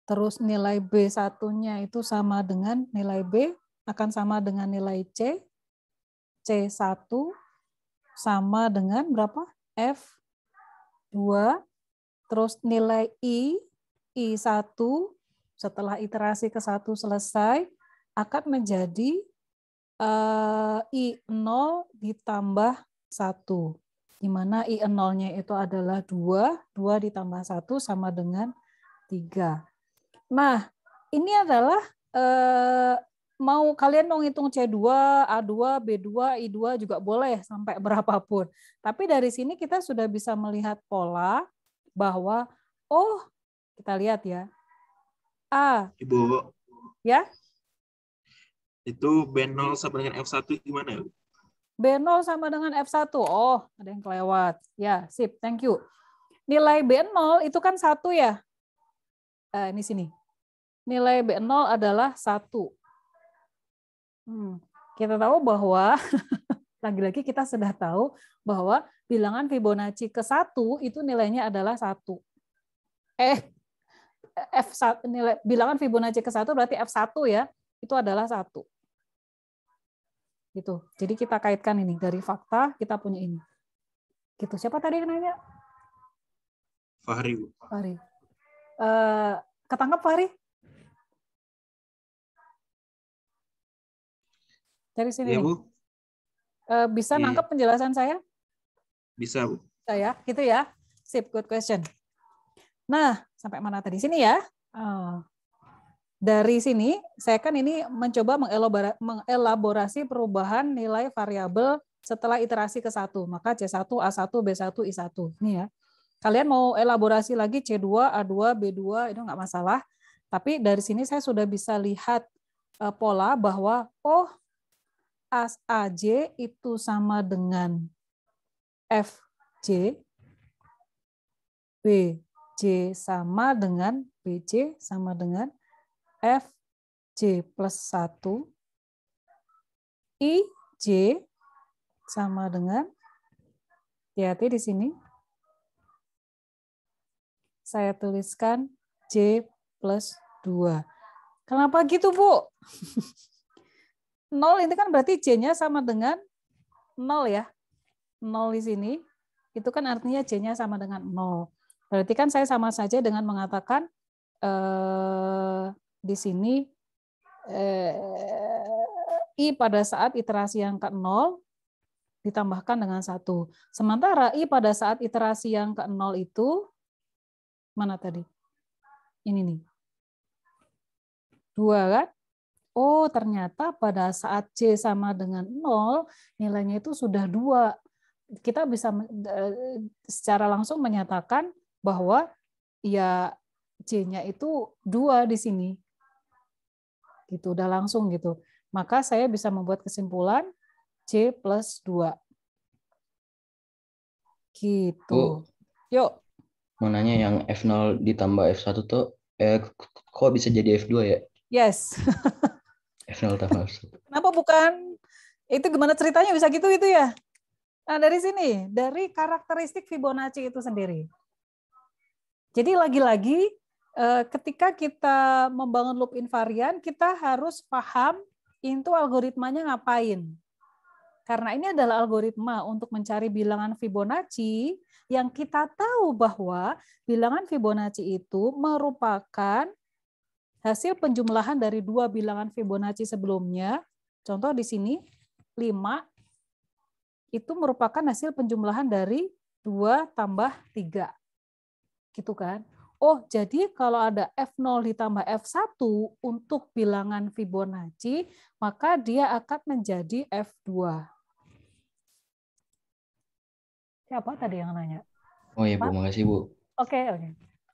Speaker 1: terus nilai B1-nya itu sama dengan nilai B, akan sama dengan nilai C, C1 sama dengan berapa? F2, terus nilai I1 setelah iterasi ke-1 selesai akan menjadi I0 ditambah 1. Di mana I0-nya itu adalah 2 ditambah 1 sama dengan 3. Nah, ini adalah mau kalian mau ngitung C2, A2, B2, I2 juga boleh sampai berapapun. Tapi dari sini kita sudah bisa melihat pola bahwa, oh kita lihat ya, A.
Speaker 4: Ibu,
Speaker 1: Ya,
Speaker 4: itu B0 sama dengan F1 gimana?
Speaker 1: B0 sama dengan F1. Oh, ada yang kelewat. Ya, sip, thank you. Nilai B0 itu kan 1 ya. Ini sini. Nilai B0 adalah 1. Kita tahu bahwa, lagi-lagi kita sudah tahu bahwa bilangan Fibonacci ke-1 itu nilainya adalah 1. F1, nilai bilangan Fibonacci ke-1 berarti F1 ya, itu adalah 1. Gitu. Jadi kita kaitkan ini dari fakta kita punya ini. Gitu. Siapa tadi yang nanya?
Speaker 4: Fahri, Bu.
Speaker 1: Fahri. Ketangkap Fahri? Dari sini
Speaker 4: Iya,
Speaker 1: nih.
Speaker 4: Bu.
Speaker 1: Bisa
Speaker 4: Iya.
Speaker 1: nangkep penjelasan saya?
Speaker 4: Bisa, Bu.
Speaker 1: Saya, gitu ya. Sip, good question. Nah, sampai mana tadi? Sini ya. Dari sini, saya kan ini mencoba mengelaborasi perubahan nilai variabel setelah iterasi ke-1. Maka C1, A1, B1, I1. Ini ya. Kalian mau elaborasi lagi C2, A2, B2, itu nggak masalah. Tapi dari sini saya sudah bisa lihat pola bahwa, oh, AJ itu sama dengan FJ, BJ sama dengan BJ sama dengan FJ plus 1, IJ sama dengan, hati-hati di sini, saya tuliskan J plus 2. Kenapa gitu, Bu? 0 ini kan berarti J-nya sama dengan 0 ya. 0 di sini, itu kan artinya J-nya sama dengan 0. Berarti kan saya sama saja dengan mengatakan di sini I pada saat iterasi yang ke-0 ditambahkan dengan 1. Sementara I pada saat iterasi yang ke-0 itu, mana tadi? Ini nih. 2 kan? Oh, ternyata pada saat C sama dengan 0, nilainya itu sudah 2. Kita bisa secara langsung menyatakan bahwa ya J-nya itu 2 di sini. Gitu, udah langsung gitu. Maka saya bisa membuat kesimpulan J plus 2. Gitu.
Speaker 5: Bu,
Speaker 1: Yuk.
Speaker 5: mau nanya yang F0 ditambah F1 tuh kok bisa jadi F2 ya?
Speaker 1: Yes.
Speaker 5: F0 tambah F1.
Speaker 1: Kenapa bukan? Itu gimana ceritanya bisa gitu ya? Nah, dari sini, dari karakteristik Fibonacci itu sendiri. Jadi lagi-lagi ketika kita membangun loop invarian, kita harus paham itu algoritmanya ngapain. Karena ini adalah algoritma untuk mencari bilangan Fibonacci yang kita tahu bahwa bilangan Fibonacci itu merupakan hasil penjumlahan dari dua bilangan Fibonacci sebelumnya. Contoh di sini 5 itu merupakan hasil penjumlahan dari 2 tambah 3. Gitu kan? Oh, jadi kalau ada F0 ditambah F1 untuk bilangan Fibonacci, maka dia akan menjadi F2. Siapa tadi yang nanya?
Speaker 5: Oh iya Bu,
Speaker 1: Pak?
Speaker 5: makasih Bu.
Speaker 1: Oke.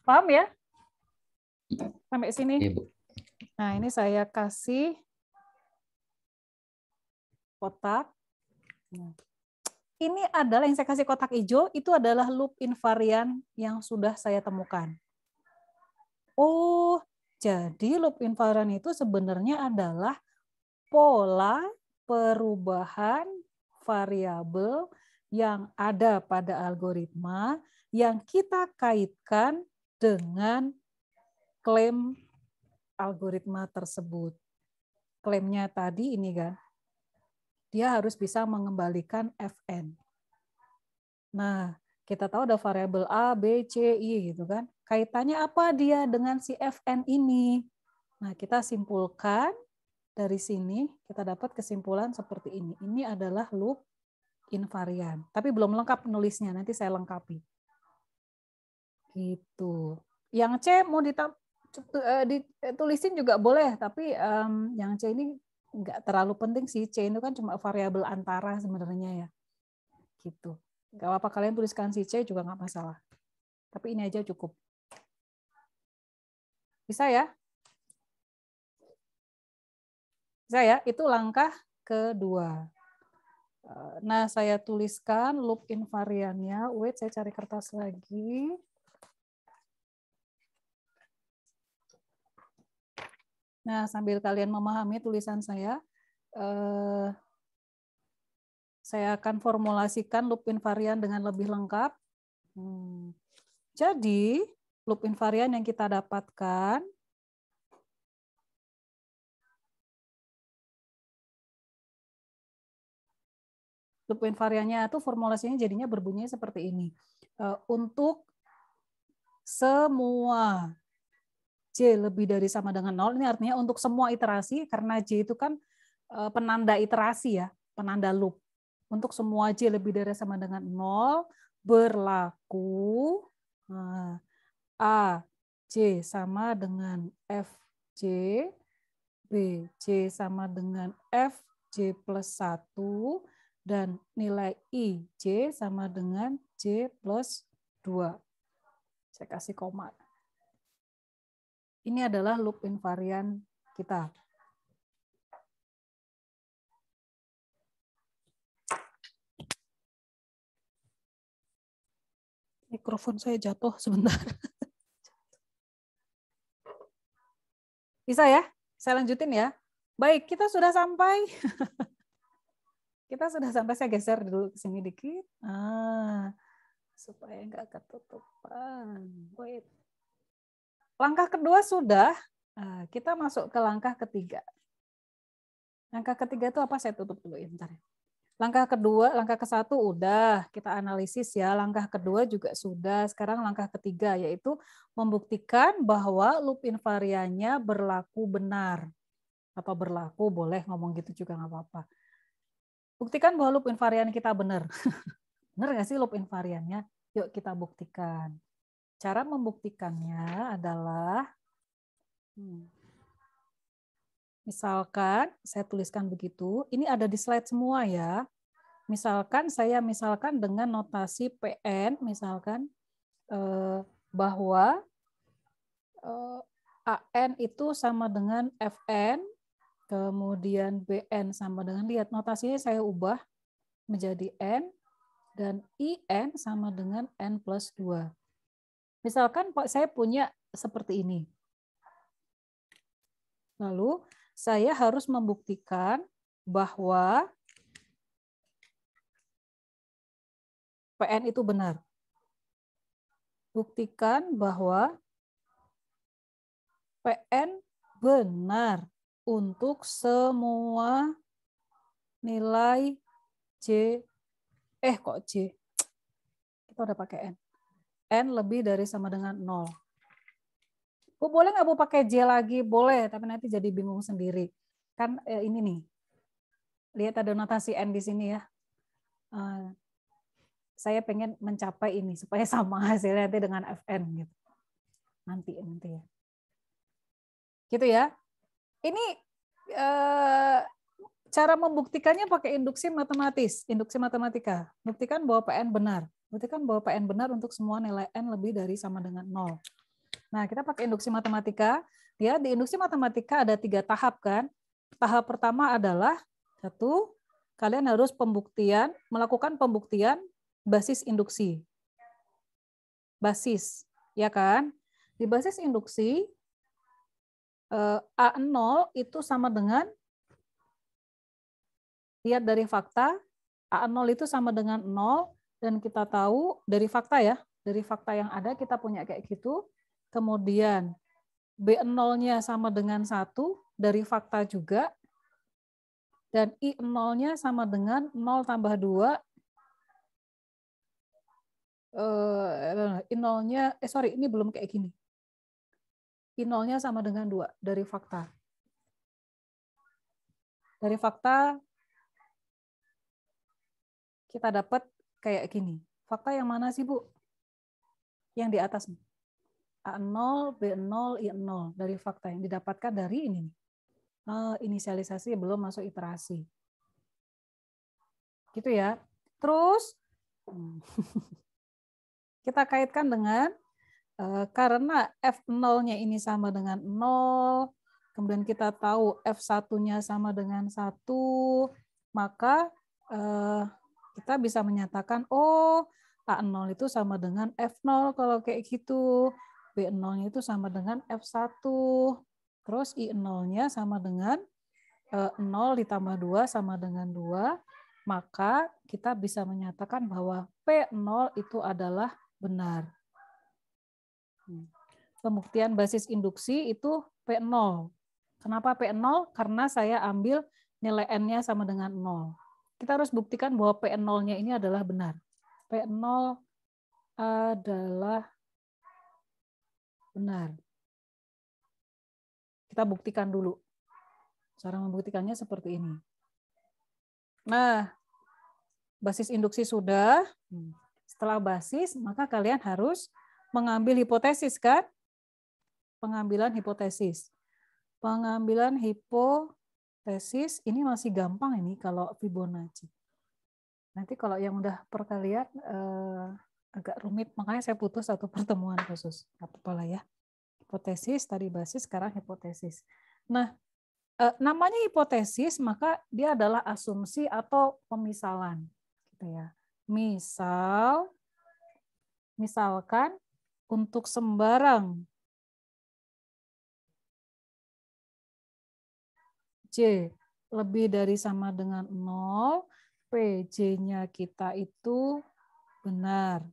Speaker 1: Paham ya? Sampai sini.
Speaker 5: Iya Bu.
Speaker 1: Nah, ini saya kasih kotak. Ini adalah yang saya kasih kotak hijau, itu adalah loop invarian yang sudah saya temukan. Oh, jadi loop invarian itu sebenarnya adalah pola perubahan variabel yang ada pada algoritma yang kita kaitkan dengan klaim algoritma tersebut. Klaimnya tadi ini kan, dia harus bisa mengembalikan Fn. Nah, kita tahu ada variabel A, B, C, I gitu kan. Kaitannya apa dia dengan si Fn ini? Nah, kita simpulkan dari sini, kita dapat kesimpulan seperti ini. Ini adalah loop invarian. Tapi belum lengkap nulisnya, nanti saya lengkapi. Gitu. Yang C mau ditulisin juga boleh, tapi yang C ini nggak terlalu penting sih. C itu kan cuma variabel antara sebenarnya ya. Gitu. Nggak apa-apa kalian tuliskan si C juga nggak masalah. Tapi ini aja cukup. Bisa ya? Bisa ya? Itu langkah kedua. Nah, saya tuliskan loop invariannya. Wait, saya cari kertas lagi. Nah, sambil kalian memahami tulisan saya akan formulasikan loop invarian dengan lebih lengkap. Jadi, loop invarian yang kita dapatkan loop invariannya itu formulasinya jadinya berbunyi seperti ini. Untuk semua J lebih dari sama dengan 0, ini artinya untuk semua iterasi, karena J itu kan penanda iterasi ya, penanda loop. Untuk semua J lebih dari sama dengan 0, berlaku A, J sama dengan FJ, B, J sama dengan FJ plus 1, dan nilai I, J sama dengan J plus 2. Saya kasih koma. Ini adalah loop invarian kita. Mikrofon saya jatuh sebentar. Bisa ya? Saya lanjutin ya. Baik, kita sudah sampai. Saya geser dulu ke sini dikit. Supaya nggak ketutupan. Wait. Langkah kedua sudah, kita masuk ke langkah ketiga. Langkah ketiga itu apa? Saya tutup dulu ya, bentar. Langkah kedua, langkah ke-1 udah, kita analisis ya. Langkah kedua juga sudah. Sekarang langkah ketiga, yaitu membuktikan bahwa loop invariannya berlaku benar. Atau berlaku, boleh ngomong gitu juga nggak apa-apa. Buktikan bahwa loop invarian kita benar. Benar nggak sih loop invariannya? Yuk kita buktikan. Cara membuktikannya adalah, misalkan saya tuliskan begitu, ini ada di slide semua ya. Misalkan saya dengan notasi PN, misalkan bahwa AN itu sama dengan FN, kemudian BN sama dengan, lihat notasinya saya ubah menjadi N, dan IN sama dengan N plus 2. Misalkan saya punya seperti ini. Lalu saya harus membuktikan bahwa PN itu benar. Buktikan bahwa PN benar untuk semua nilai kok J? Kita udah pakai N. N lebih dari sama dengan 0. Bu, boleh nggak Bu pakai J lagi? Boleh, tapi nanti jadi bingung sendiri. Kan ini nih. Lihat ada notasi N di sini ya. Saya pengen mencapai ini supaya sama hasilnya nanti dengan Fn gitu. Nanti ya. Gitu ya. Ini cara membuktikannya pakai induksi matematis, induksi matematika. Buktikan bahwa PN benar. Buktikan bahwa PN benar untuk semua nilai N lebih dari sama dengan 0. Nah, kita pakai induksi matematika. Ya, di induksi matematika ada 3 tahap kan. Tahap pertama adalah 1, kalian harus melakukan pembuktian basis induksi. Basis, ya kan? Di basis induksi A0 itu sama dengan, lihat dari fakta, A0 itu sama dengan 0, dan kita tahu dari fakta ya, dari fakta yang ada kita punya kayak gitu. Kemudian B0-nya sama dengan 1 dari fakta juga. Dan I0-nya sama dengan 0 tambah 2. I0-nya, ini belum kayak gini. I0-nya sama dengan 2 dari fakta. Dari fakta kita dapat kayak gini. Fakta yang mana sih, Bu? Yang di atas nih. A0, B0, I0 dari fakta yang didapatkan dari ini. Inisialisasi belum masuk iterasi. Gitu ya. Terus kita kaitkan dengan karena F0-nya ini sama dengan 0, kemudian kita tahu F1-nya sama dengan 1, maka kita bisa menyatakan, oh, A0 itu sama dengan F0 kalau kayak gitu. B0-nya itu sama dengan F1. Terus I0-nya sama dengan 0 ditambah 2 sama dengan 2. Maka kita bisa menyatakan bahwa P0 itu adalah benar. Pembuktian basis induksi itu P0. Kenapa P0? Karena saya ambil nilai N-nya sama dengan 0. Kita harus buktikan bahwa P0-nya ini adalah benar. P0 adalah benar. Kita buktikan dulu. Cara membuktikannya seperti ini. Nah, basis induksi sudah. Setelah basis, maka kalian harus mengambil hipotesis, kan? Pengambilan hipotesis. Pengambilan hipotesis, ini masih gampang ini kalau Fibonacci. Nanti kalau yang udah perkalian agak rumit, makanya saya putus satu pertemuan khusus. Apa-apa lah ya. Hipotesis, tadi basis, sekarang hipotesis. Nah, namanya hipotesis, maka dia adalah asumsi atau pemisalan. Gitu ya. Misalkan untuk sembarang J lebih dari sama dengan 0, PJ-nya kita itu benar.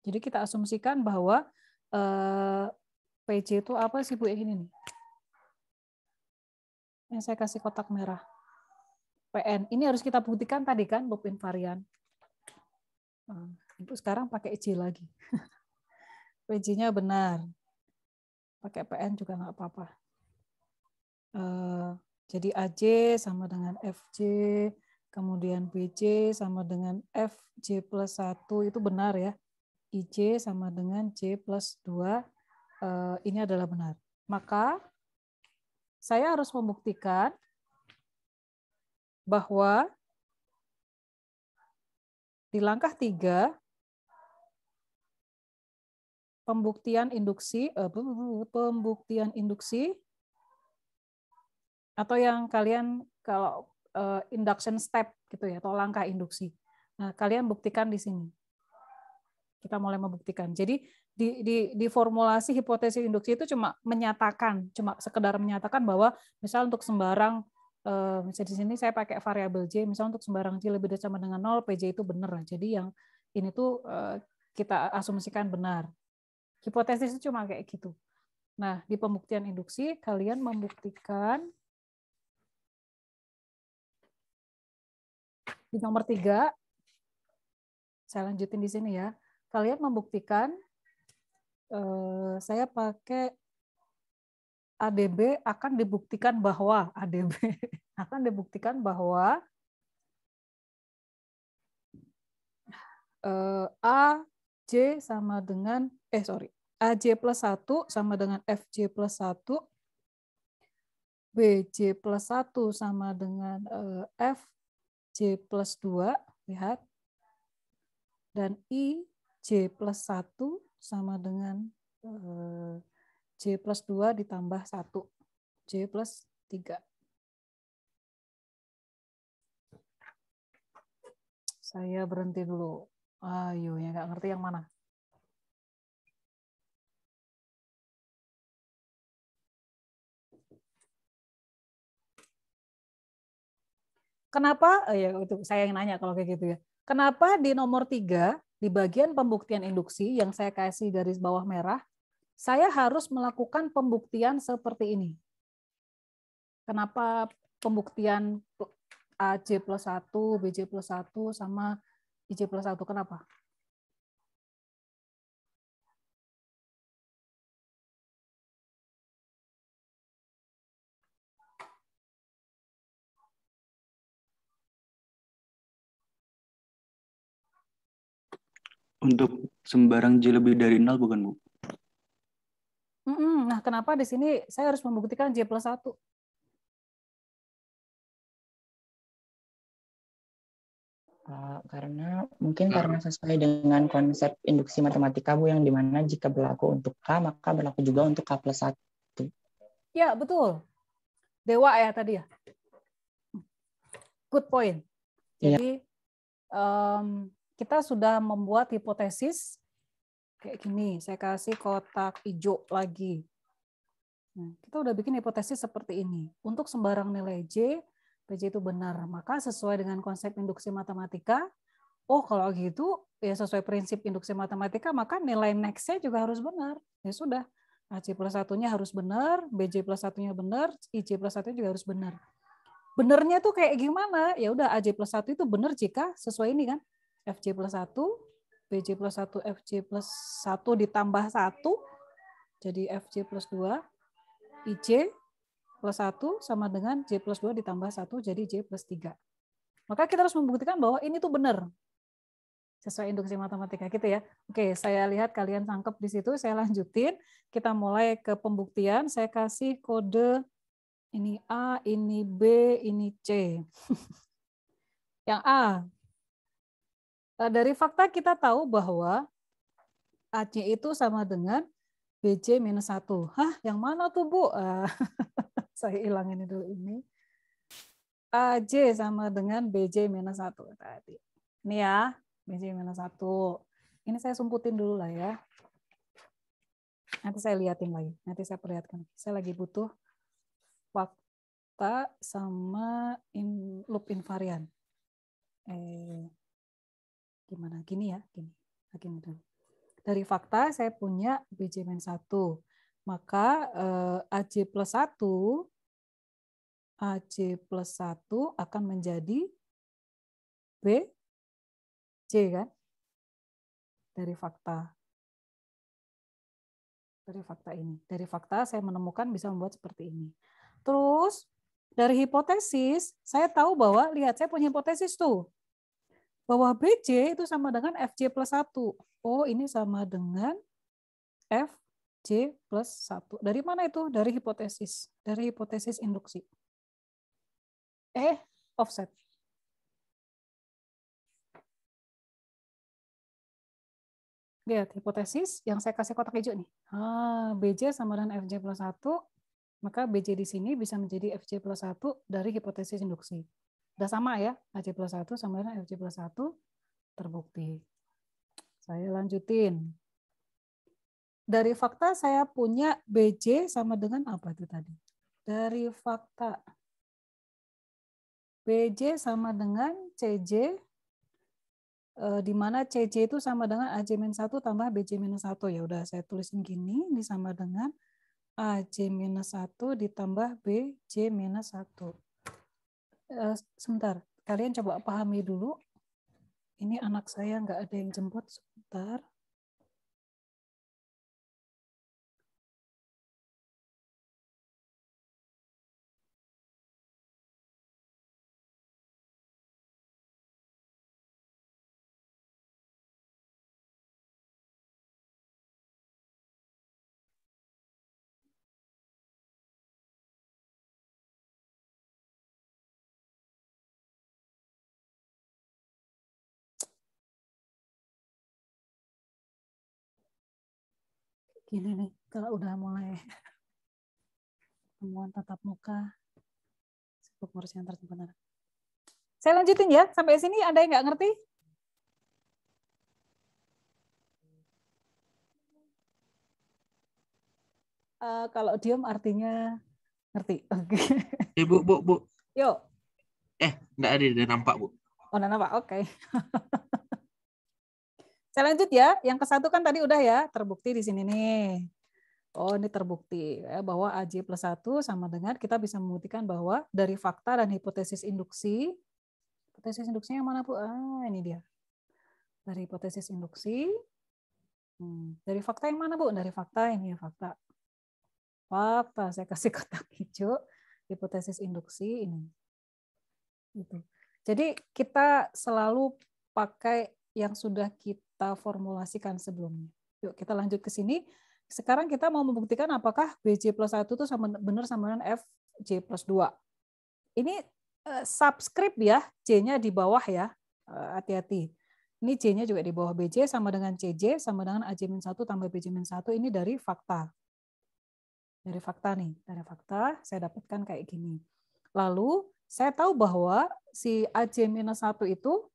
Speaker 1: Jadi kita asumsikan bahwa PJ itu apa sih Bu yang ini nih? Yang saya kasih kotak merah. PN. Ini harus kita buktikan tadi kan loop invarian. Ibu sekarang pakai J lagi. PJ-nya benar. Pakai PN juga nggak apa-apa. Jadi AJ sama dengan FJ, kemudian BJ sama dengan FJ plus 1, itu benar ya. IJ sama dengan J plus 2, ini adalah benar. Maka saya harus membuktikan bahwa di langkah 3, pembuktian induksi atau yang kalian kalau induction step gitu ya, atau langkah induksi. Nah, kalian buktikan di sini. Kita mulai membuktikan. Jadi di formulasi hipotesis induksi itu cuma sekedar menyatakan bahwa misal untuk sembarang misalnya di sini saya pakai variabel J, misal untuk sembarang J lebih dari sama dengan 0, PJ itu benar. Jadi yang ini tuh kita asumsikan benar. Hipotesis itu cuma kayak gitu. Nah, di pembuktian induksi kalian membuktikan Di nomor 3, saya lanjutin di sini ya. Kalian membuktikan, saya pakai ADB akan dibuktikan bahwa ADB akan dibuktikan bahwa AJ sama dengan AJ plus 1 sama dengan FJ plus 1, BJ plus 1 sama dengan FJ plus 2, lihat, dan IJ plus 1 sama dengan J plus 2 ditambah 1, J plus 3. Saya berhenti dulu. Ayo, ya nggak ngerti yang mana. Kenapa? Ya itu saya yang nanya kalau kayak gitu ya. Kenapa di nomor 3 di bagian pembuktian induksi yang saya kasih garis bawah merah, saya harus melakukan pembuktian seperti ini? Kenapa pembuktian AJ plus 1, BJ plus 1, sama IJ plus 1? Kenapa?
Speaker 6: Untuk sembarang J lebih dari 0 bukan, Bu?
Speaker 1: Nah, kenapa di sini saya harus membuktikan J plus 1?
Speaker 7: Karena karena sesuai dengan konsep induksi matematika, Bu, yang dimana jika berlaku untuk K, maka berlaku juga untuk K plus 1.
Speaker 1: Ya, betul. Dewa ya tadi ya. Good point. Jadi, kita sudah membuat hipotesis kayak gini. Saya kasih kotak hijau lagi. Nah, kita udah bikin hipotesis seperti ini. Untuk sembarang nilai J, PJ itu benar. Maka sesuai dengan konsep induksi matematika, kalau gitu, ya sesuai prinsip induksi matematika, maka nilai next-nya juga harus benar. Ya sudah, AC plus 1-nya harus benar, BJ plus 1-nya benar, IJ plus 1-nya juga harus benar. Benernya tuh kayak gimana? Ya udah, AJ plus 1 itu benar jika sesuai ini kan. FJ plus 1, BJ plus 1, FJ plus 1 ditambah 1, jadi FJ plus 2, IJ plus 1 sama dengan J plus 2 ditambah 1, jadi J plus 3. Maka kita harus membuktikan bahwa ini tuh benar. Sesuai induksi matematika gitu ya. Oke, saya lihat kalian tangkap di situ, saya lanjutin. Kita mulai ke pembuktian, saya kasih kode ini A, ini B, ini C. Yang A. Dari fakta kita tahu bahwa AC itu sama dengan BJ minus 1. Hah, yang mana tuh, Bu? Saya hilangin dulu ini. AJ sama dengan BJ minus 1 tadi. Ini ya, BJ minus 1. Ini saya sumputin dulu lah ya. Nanti saya liatin lagi. Nanti saya perlihatkan. Saya lagi butuh fakta sama loop invarian. Gimana? Gini ya, gini dulu. Dari fakta saya punya BJ-1. Maka AC plus 1 akan menjadi BJ kan? Dari fakta. Dari fakta ini. Dari fakta saya menemukan bisa membuat seperti ini. Terus dari hipotesis saya tahu bahwa, lihat saya punya hipotesis tuh. Bahwa BJ itu sama dengan FJ plus 1. Oh, ini sama dengan FJ plus 1. Dari mana itu? Dari hipotesis. Dari hipotesis induksi. Offset. Lihat, hipotesis yang saya kasih kotak hijau nih. BJ sama dengan FJ plus 1, maka BJ di sini bisa menjadi FJ plus 1 dari hipotesis induksi. Udah sama ya, AC plus 1 sama dengan FJ plus 1 terbukti. Saya lanjutin. Dari fakta saya punya BJ sama dengan apa itu tadi? Dari fakta BJ sama dengan CJ, di mana CJ itu sama dengan AC-1 tambah BJ-1. Ya udah saya tulisin gini, ini sama dengan AC-1 ditambah BJ-1. Sebentar, kalian coba pahami dulu. Ini anak saya nggak ada yang jemput, sebentar. Gini nih, kalau udah mulai temuan tatap muka, ngurus yang tersebentar. Saya lanjutin ya, sampai sini ada yang nggak ngerti? Kalau diem artinya ngerti. Oke.
Speaker 4: Bu.
Speaker 1: Yuk.
Speaker 4: Nggak ada, udah nampak, Bu.
Speaker 1: Oh, udah nampak. Oke. Saya lanjut ya. Yang ke satu kan tadi udah ya, terbukti di sini nih. Oh, ini terbukti ya, bahwa AJ plus 1 sama dengan kita bisa membuktikan bahwa dari fakta dan hipotesis induksi. Hipotesis induksinya yang mana, Bu? Ini dia. Dari hipotesis induksi. Dari fakta yang mana, Bu? Dari fakta ini ya, fakta. Fakta, saya kasih kotak hijau. Hipotesis induksi ini. Gitu. Jadi kita selalu pakai yang sudah kita formulasikan sebelumnya. Yuk kita lanjut ke sini. Sekarang kita mau membuktikan apakah BJ plus 1 itu benar sama dengan FJ plus 2. Ini subscript ya, J-nya di bawah ya. Hati-hati. Ini J-nya juga di bawah BJ sama dengan CJ sama dengan AJ-1 tambah BJ-1. Ini dari fakta. Dari fakta nih. Dari fakta saya dapatkan kayak gini. Lalu saya tahu bahwa si AJ-1 itu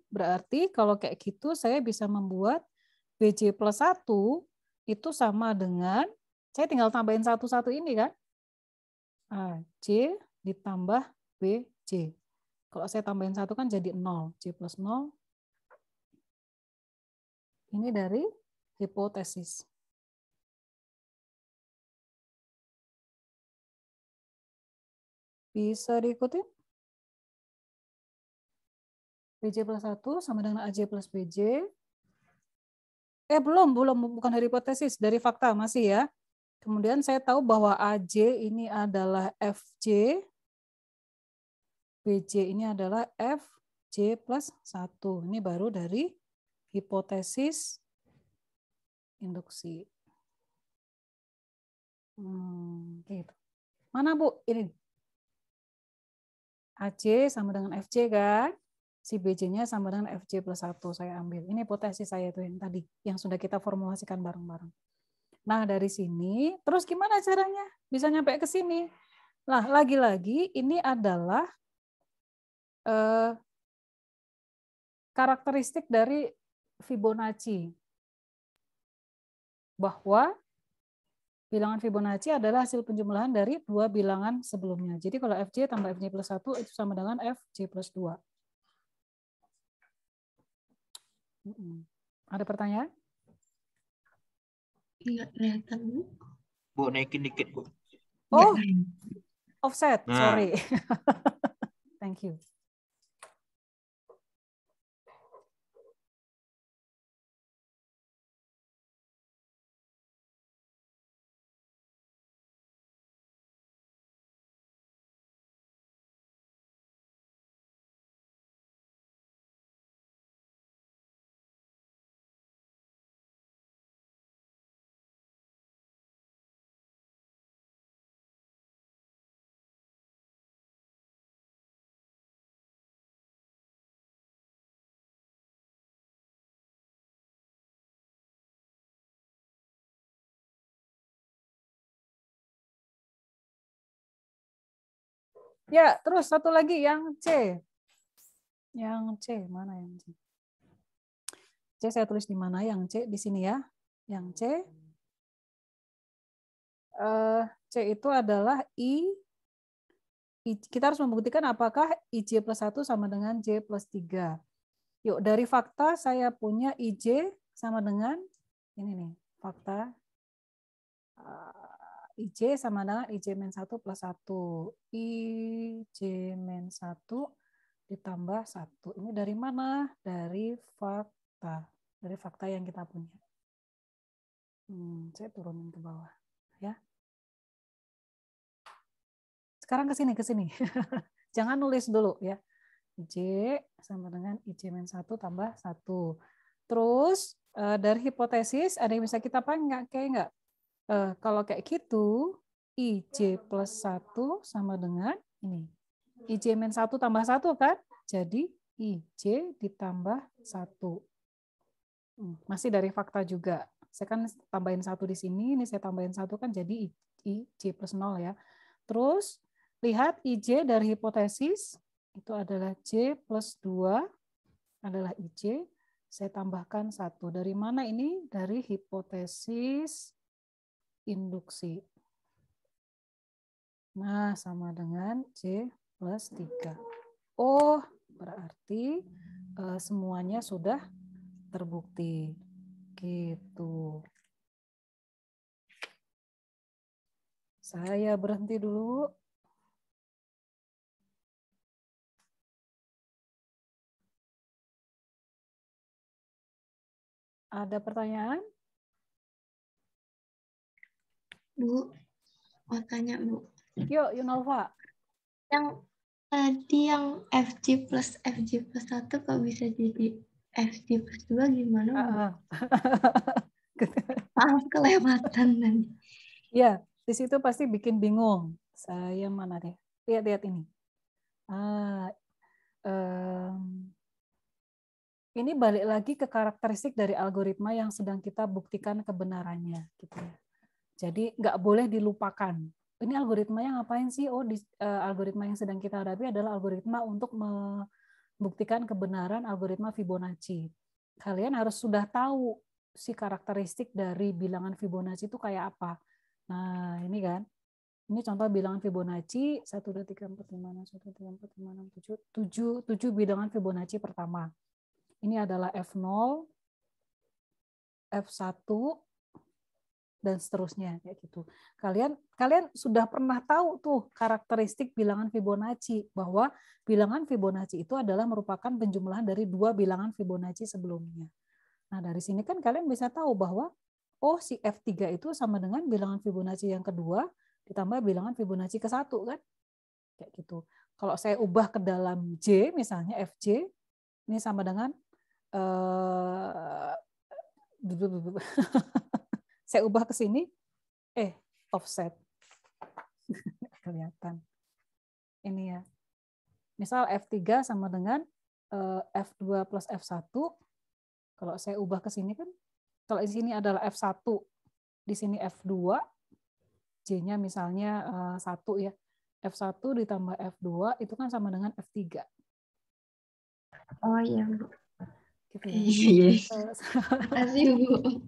Speaker 1: berarti kalau kayak gitu saya bisa membuat BJ plus 1 itu sama dengan, saya tinggal tambahin satu-satu ini kan, AJ ditambah BJ. Kalau saya tambahin 1 kan jadi 0, J plus 0. Ini dari hipotesis. Bisa diikuti? BJ plus 1 sama dengan AJ plus BJ. Belum, bukan dari hipotesis, dari fakta masih ya. Kemudian saya tahu bahwa AJ ini adalah FJ, BJ ini adalah FJ plus 1. Ini baru dari hipotesis induksi. Gitu. Mana Bu? Ini. AJ sama dengan FJ kan? Si BJ-nya sama dengan FJ plus 1 saya ambil. Ini hipotesis saya itu yang tadi, yang sudah kita formulasikan bareng-bareng. Nah, dari sini, terus gimana caranya bisa nyampe ke sini? Nah, lagi-lagi ini adalah karakteristik dari Fibonacci. Bahwa bilangan Fibonacci adalah hasil penjumlahan dari dua bilangan sebelumnya. Jadi kalau FJ tambah FJ plus 1 itu sama dengan FJ plus 2. Ada pertanyaan?
Speaker 8: Enggak kelihatan, Bu.
Speaker 4: Bu, naikin dikit, Bu.
Speaker 1: Oh, offset.
Speaker 4: Nah.
Speaker 1: Sorry. Thank you. Ya, terus satu lagi yang C. Yang C, mana yang C? C saya tulis di mana? Yang C di sini ya. Yang C. C itu adalah kita harus membuktikan apakah IJ plus 1 sama dengan J plus 3. Yuk, dari fakta saya punya IJ sama dengan, ini nih, fakta. IJ sama dengan IJ min 1 plus 1. IJ min 1 ditambah 1. Ini dari mana? Dari fakta. Dari fakta yang kita punya. Saya turunin ke bawah. Ya. Sekarang ke sini. Jangan nulis dulu ya. IJ sama dengan IJ min 1 tambah 1. Terus dari hipotesis ada yang bisa kita pakai nggak? Kalau kayak gitu, IJ plus 1 sama dengan ini. IJ min 1 tambah 1 kan? Jadi IJ ditambah 1. Masih dari fakta juga. Saya kan tambahin 1 di sini, ini saya tambahin 1 kan jadi IJ plus 0 ya. Terus lihat IJ dari hipotesis, itu adalah J plus 2 adalah IJ. Saya tambahkan 1. Dari mana ini? Dari hipotesis induksi. Nah, sama dengan J plus 3. Oh, berarti semuanya sudah terbukti. Gitu. Saya berhenti dulu. Ada pertanyaan?
Speaker 8: Bu, mau tanya Bu.
Speaker 1: Yuk, Yunalva.
Speaker 8: Yang tadi yang FG plus 1 kok bisa jadi FG plus 2 gimana Bu? Maaf kelewatan tadi.
Speaker 1: Ya, di situ pasti bikin bingung. Saya mana deh? Lihat ini. Ini balik lagi ke karakteristik dari algoritma yang sedang kita buktikan kebenarannya. Gitu ya. Jadi nggak boleh dilupakan. Ini algoritmanya ngapain sih? Algoritma yang sedang kita hadapi adalah algoritma untuk membuktikan kebenaran algoritma Fibonacci. Kalian harus sudah tahu si karakteristik dari bilangan Fibonacci itu kayak apa. Nah, ini kan. Ini contoh bilangan Fibonacci 1, 2, 3, 4, 5, 6, 1, 2, 3, 4, 5, 6, 7 bilangan Fibonacci pertama. Ini adalah F0, F1, dan seterusnya kayak gitu. Kalian sudah pernah tahu tuh karakteristik bilangan Fibonacci, bahwa bilangan Fibonacci itu adalah merupakan penjumlahan dari 2 bilangan Fibonacci sebelumnya. Nah, dari sini kan kalian bisa tahu bahwa si F3 itu sama dengan bilangan Fibonacci yang kedua ditambah bilangan Fibonacci ke-1 kan? Kayak gitu. Kalau saya ubah ke dalam J misalnya FJ ini sama dengan saya ubah ke sini, offset. Kelihatan. Ini ya. Misal F3 sama dengan F2 plus F1. Kalau saya ubah ke sini kan, kalau di sini adalah F1, di sini F2, J-nya misalnya 1 ya. F1 ditambah F2 itu kan sama dengan F3.
Speaker 8: Oh iya, Bu.
Speaker 1: Gitu ya.
Speaker 8: Yes. Makasih, Bu.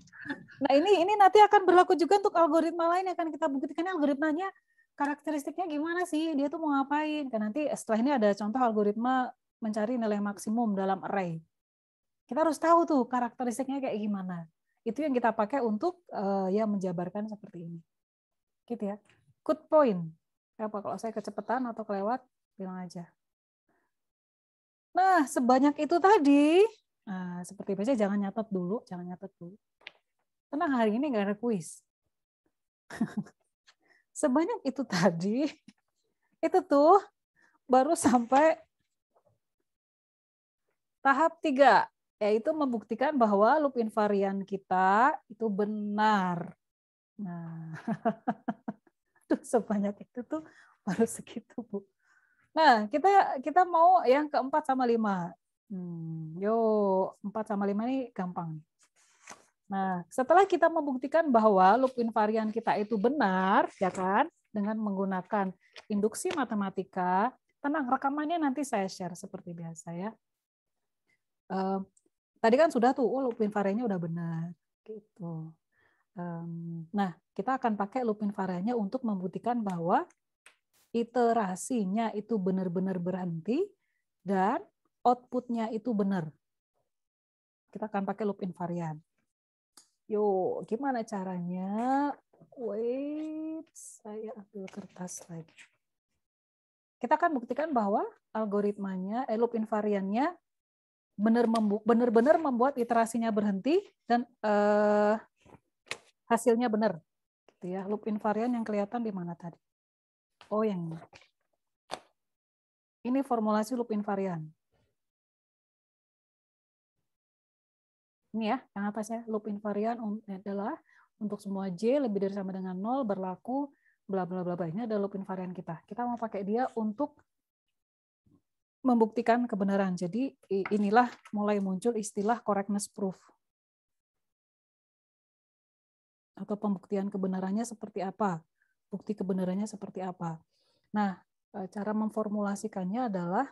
Speaker 1: Nah, ini nanti akan berlaku juga untuk algoritma lain yang akan kita buktikan. Algoritmanya karakteristiknya gimana sih? Dia tuh mau ngapain? Kan nanti setelah ini ada contoh algoritma mencari nilai maksimum dalam array. Kita harus tahu tuh karakteristiknya kayak gimana. Itu yang kita pakai untuk ya menjabarkan seperti ini. Gitu ya. Good point. Apa kalau saya kecepatan atau kelewat, bilang aja. Nah, sebanyak itu tadi, seperti biasa jangan nyatet dulu. Tenang, hari ini nggak ada kuis. Sebanyak itu tadi, itu tuh baru sampai tahap 3, yaitu membuktikan bahwa loop invarian kita itu benar. Nah, sebanyak itu tuh baru segitu, Bu. Nah, kita mau yang ke-4 sama 5. Yuk, 4 sama 5 ini gampang. Nah, setelah kita membuktikan bahwa loop invarian kita itu benar, ya kan, dengan menggunakan induksi matematika, tenang, rekamannya nanti saya share seperti biasa ya. Tadi kan sudah tuh, loop invariannya udah benar, gitu. Nah, kita akan pakai loop invariannya untuk membuktikan bahwa iterasinya itu benar-benar berhenti dan outputnya itu benar. Kita akan pakai loop invarian. Yuk, gimana caranya? Wait, saya ambil kertas lagi. Kita akan buktikan bahwa algoritmanya, loop invariannya benar-benar membuat iterasinya berhenti dan hasilnya benar. Gitu ya. Loop invarian yang kelihatan di mana tadi? Oh, yang ini. Ini formulasi loop invarian. Ini ya, yang atasnya loop invarian adalah untuk semua J lebih dari sama dengan 0 berlaku bla bla bla bla. Ini ada loop invarian kita. Kita mau pakai dia untuk membuktikan kebenaran. Jadi inilah mulai muncul istilah correctness proof. Atau pembuktian kebenarannya seperti apa? Bukti kebenarannya seperti apa? Nah, cara memformulasikannya adalah,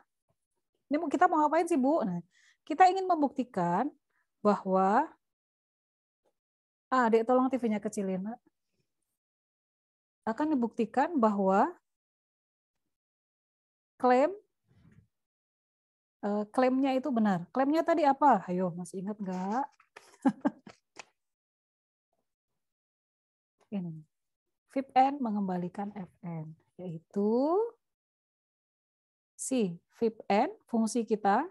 Speaker 1: ini kita mau ngapain sih, Bu? Nah, kita ingin membuktikan bahwa, Adik tolong TV-nya kecilin. Akan dibuktikan bahwa klaimnya itu benar. Klaimnya tadi apa? Ayo, masih ingat nggak? Ini. Fib-n mengembalikan Fn, yaitu si Fib-n, fungsi kita,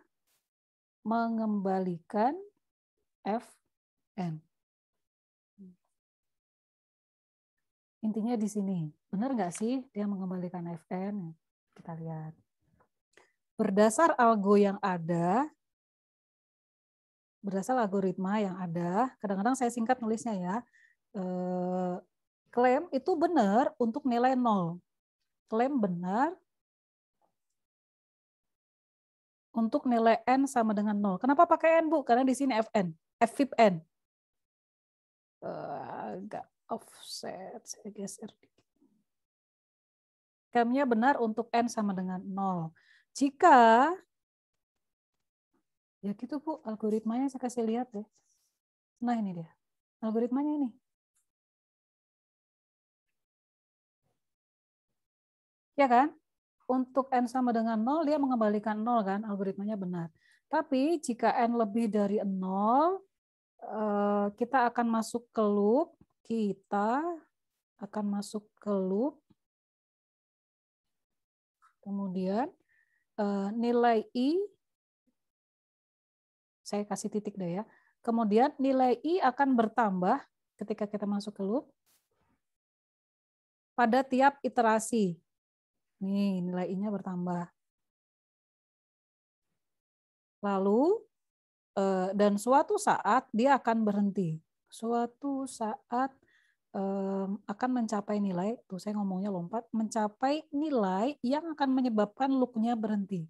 Speaker 1: mengembalikan Fn. Intinya di sini. Benar nggak sih dia mengembalikan Fn? Kita lihat. Berdasar algo yang ada, berdasar algoritma yang ada, kadang-kadang saya singkat nulisnya ya, klaim itu benar untuk nilai 0. Klaim benar untuk nilai n sama dengan 0. Kenapa pakai n, Bu? Karena di sini Fn, Fib-n. Agak offset, saya geser. Klaimnya benar untuk n sama dengan 0. Jika, ya gitu Bu, algoritmanya saya kasih lihat deh. Nah ini dia, algoritmanya ini. Ya kan? Untuk n sama dengan 0, dia mengembalikan 0 kan, algoritmanya benar. Tapi jika n lebih dari 0, kita akan masuk ke loop, kemudian nilai I, saya kasih titik deh ya, kemudian nilai I akan bertambah ketika kita masuk ke loop pada tiap iterasi. Nih, nilai I-nya bertambah. Lalu, dan suatu saat dia akan berhenti. Suatu saat akan mencapai nilai, tuh saya ngomongnya lompat, mencapai nilai yang akan menyebabkan loop-nya berhenti.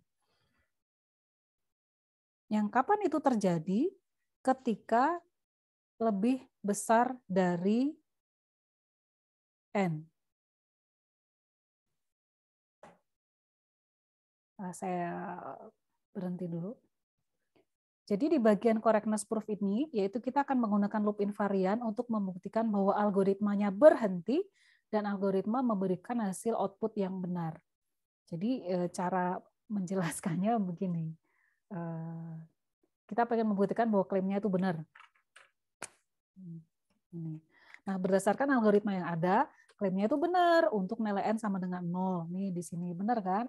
Speaker 1: Yang kapan itu terjadi? Ketika lebih besar dari N. Nah, saya berhenti dulu. Jadi di bagian correctness proof ini, yaitu kita akan menggunakan loop invarian untuk membuktikan bahwa algoritmanya berhenti dan algoritma memberikan hasil output yang benar. Jadi cara menjelaskannya begini. Kita pengen membuktikan bahwa klaimnya itu benar. Nah, berdasarkan algoritma yang ada, klaimnya itu benar untuk nilai n sama dengan 0. Nih di sini benar kan?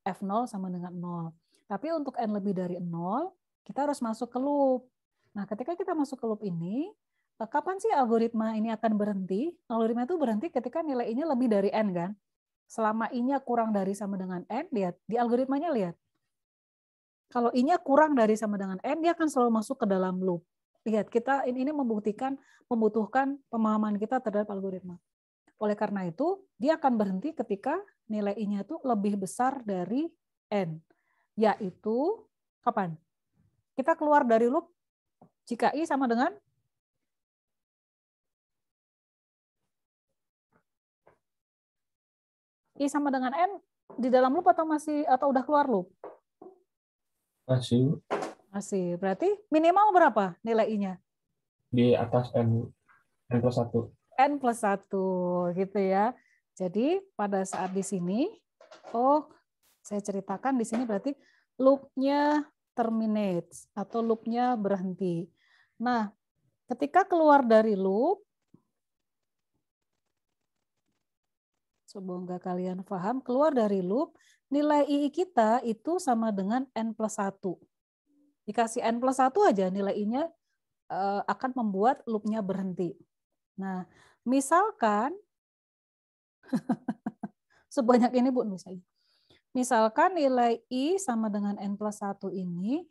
Speaker 1: F0 sama dengan 0. Tapi untuk n lebih dari 0, kita harus masuk ke loop. Nah, ketika kita masuk ke loop ini, kapan sih algoritma ini akan berhenti? Algoritma itu berhenti ketika nilai I-nya lebih dari n kan? Selama I-nya kurang dari sama dengan n, lihat di algoritmanya lihat. Kalau I-nya kurang dari sama dengan n, dia akan selalu masuk ke dalam loop. Lihat, kita ini membutuhkan pemahaman kita terhadap algoritma. Oleh karena itu, dia akan berhenti ketika nilai I-nya itu lebih besar dari n. Yaitu, kapan? Kita keluar dari loop jika I sama dengan I sama dengan n di dalam loop atau udah keluar loop?
Speaker 2: Masih
Speaker 1: Masih. Berarti minimal berapa nilai I-nya?
Speaker 2: di atas n plus 1.
Speaker 1: N plus 1 gitu ya. Jadi pada saat di sini, saya ceritakan di sini berarti loop-nya terminate atau loop-nya berhenti. Nah, ketika keluar dari loop, Semoga kalian paham. Keluar dari loop, nilai I kita itu sama dengan N+1. Dikasih N+1 aja, nilai I-nya akan membuat loop-nya berhenti. Nah, misalkan, sebanyak ini Bu, misalkan nilai I sama dengan N+1 ini,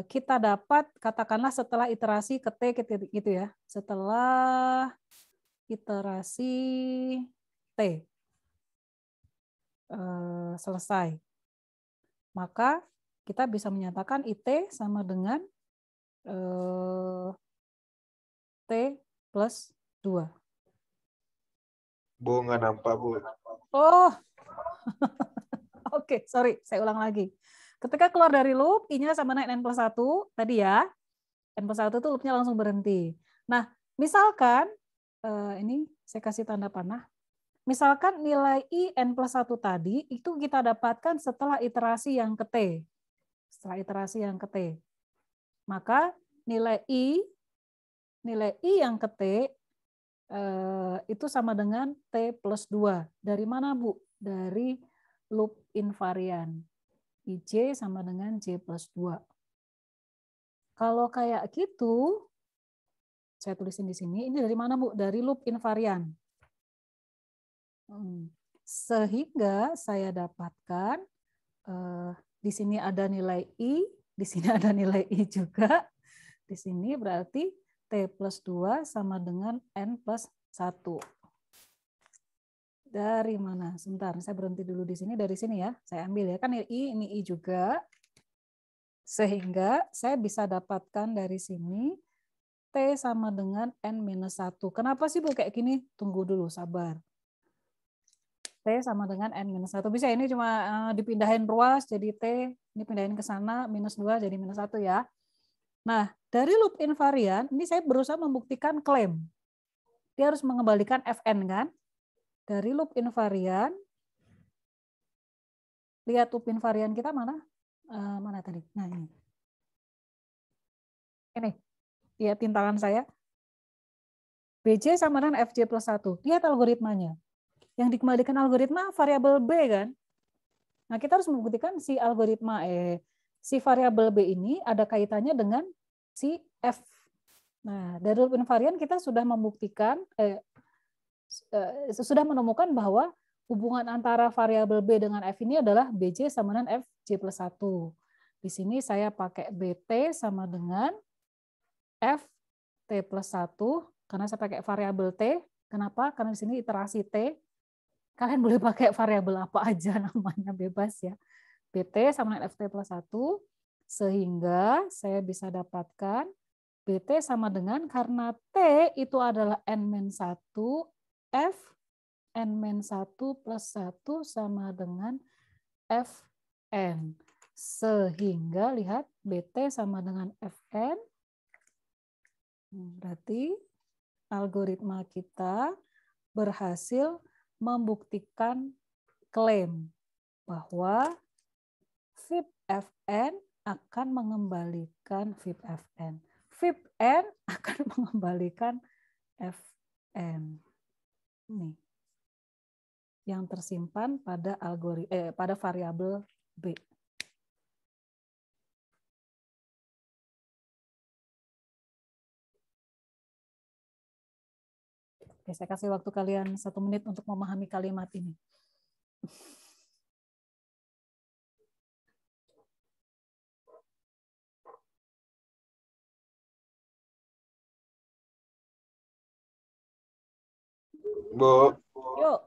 Speaker 1: kita dapat, katakanlah setelah iterasi ke T gitu ya, setelah iterasi T selesai, maka kita bisa menyatakan IT sama dengan T plus 2.
Speaker 4: Bu, nggak nampak, Bu.
Speaker 1: Oh, oke, sorry, saya ulang lagi. Ketika keluar dari loop, I-nya sama dengan N+1, tadi ya, N+1 itu loop-nya langsung berhenti. Nah, misalkan, ini saya kasih tanda panah, misalkan nilai I N+1 tadi, itu kita dapatkan setelah iterasi yang ke T. Setelah iterasi yang ke T. Maka nilai I yang ke T itu sama dengan T plus 2. Dari mana, Bu? Dari loop invarian. IJ sama dengan J plus 2. Kalau kayak gitu, saya tulisin di sini, ini dari mana, Bu? Dari loop invarian. Sehingga saya dapatkan, di sini ada nilai I, di sini ada nilai I juga. Di sini berarti T plus 2 sama dengan N plus 1. Dari mana? Sebentar, saya berhenti dulu di sini. Dari sini ya, saya ambil ya. Kan ini I juga. Sehingga saya bisa dapatkan dari sini T sama dengan N-1. Kenapa sih Bu kayak gini? Tunggu dulu, sabar. T sama dengan N-1. Bisa ini cuma dipindahin ruas jadi T, ini pindahin ke sana, -2 jadi -1 ya. Nah, dari loop invarian, ini saya berusaha membuktikan klaim. Dia harus mengembalikan Fn kan? Dari loop invarian, lihat loop invarian kita mana? Mana tadi? Nah ini. Ini, lihat tintakan saya. BJ sama dengan FJ plus 1. Lihat algoritmanya. Yang dikembalikan algoritma variabel B kan? Nah, kita harus membuktikan si algoritma si variabel B ini ada kaitannya dengan si F. Nah, dari loop invarian kita sudah membuktikan sudah menemukan bahwa hubungan antara variabel B dengan F ini adalah BJ sama dengan FJ plus 1. Di sini saya pakai BT sama dengan FT plus 1 karena saya pakai variabel T. Kenapa? Karena di sini iterasi T. Kalian boleh pakai variabel apa aja namanya, bebas ya. BT sama dengan FT plus 1, sehingga saya bisa dapatkan BT sama dengan, karena T itu adalah N-1, F N-1 plus 1 sama dengan Fn. Sehingga lihat BT sama dengan Fn, berarti algoritma kita berhasil membuktikan klaim bahwa VIP Fn akan mengembalikan VIP Fn. VIP N akan mengembalikan Fn. Ini yang tersimpan pada pada variabel B. Oke, saya kasih waktu kalian 1 menit untuk memahami kalimat ini.
Speaker 4: Bu,
Speaker 1: Yuk.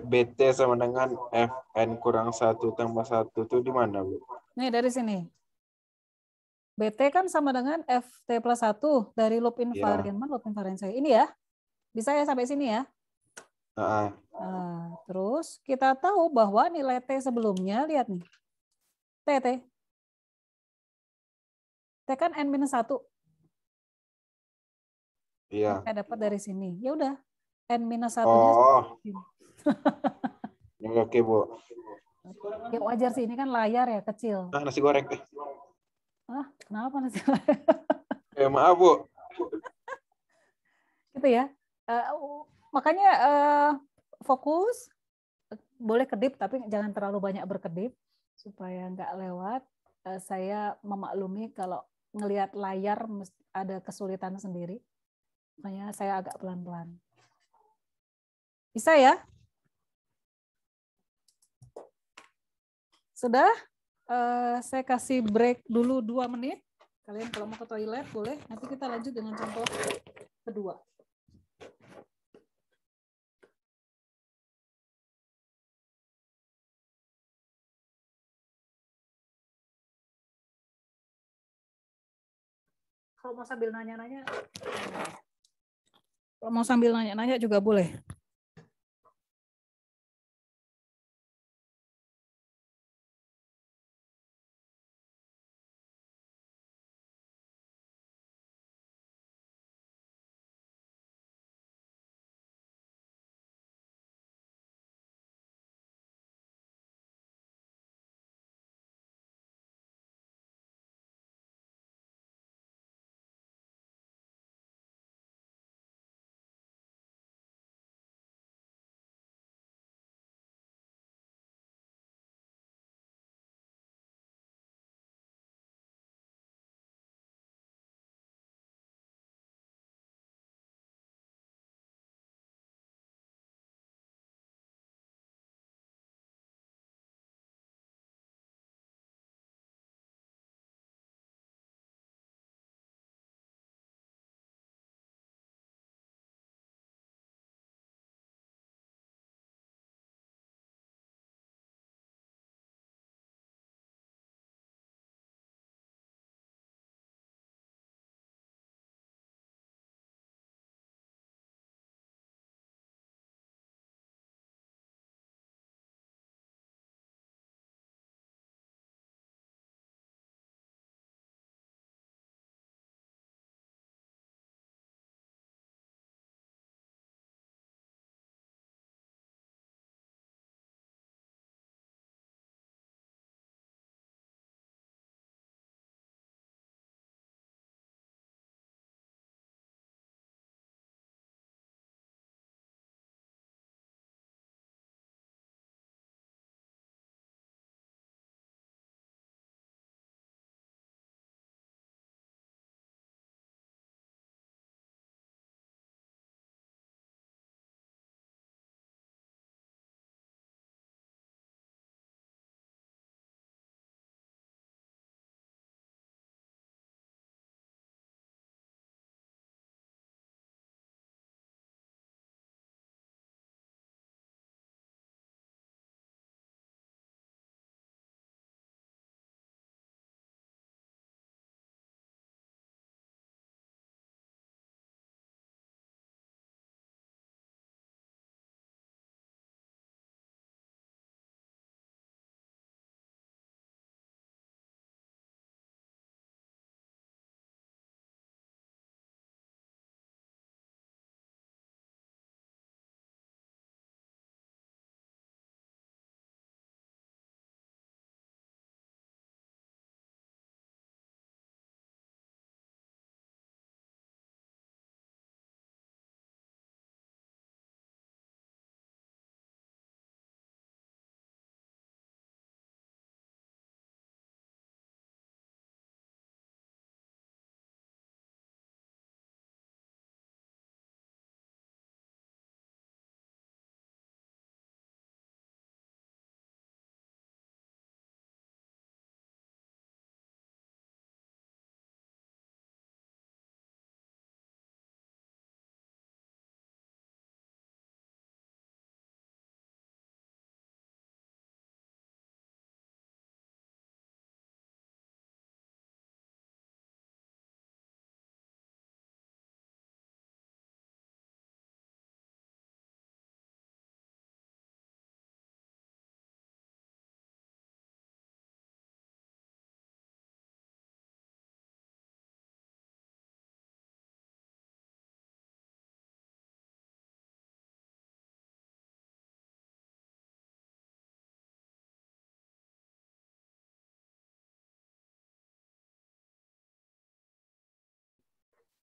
Speaker 4: BT sama dengan Fn kurang 1 tambah 1 itu di mana, Bu?
Speaker 1: Nih, dari sini. BT kan sama dengan FT plus 1 dari loop invariant. Mana loop invariant saya? Ini ya. Bisa ya sampai sini ya? Nah, terus kita tahu bahwa nilai T sebelumnya, lihat nih. T kan N-1.
Speaker 4: Iya.
Speaker 1: Saya dapat dari sini. Ya udah, N-1-nya.
Speaker 4: Oh. Oke, Bu.
Speaker 1: Ya wajar sih, ini kan layar ya, kecil.
Speaker 4: Nah, nasi goreng.
Speaker 1: Kenapa nasi goreng?
Speaker 4: Maaf, Bu.
Speaker 1: Gitu ya. Makanya fokus, boleh kedip tapi jangan terlalu banyak berkedip supaya nggak lewat. Saya memaklumi kalau ngelihat layar ada kesulitan sendiri, makanya saya agak pelan-pelan. Bisa ya? Sudah? Saya kasih break dulu 2 menit. Kalian kalau mau ke toilet boleh. Nanti kita lanjut dengan contoh kedua. Kalau mau sambil nanya-nanya, juga boleh.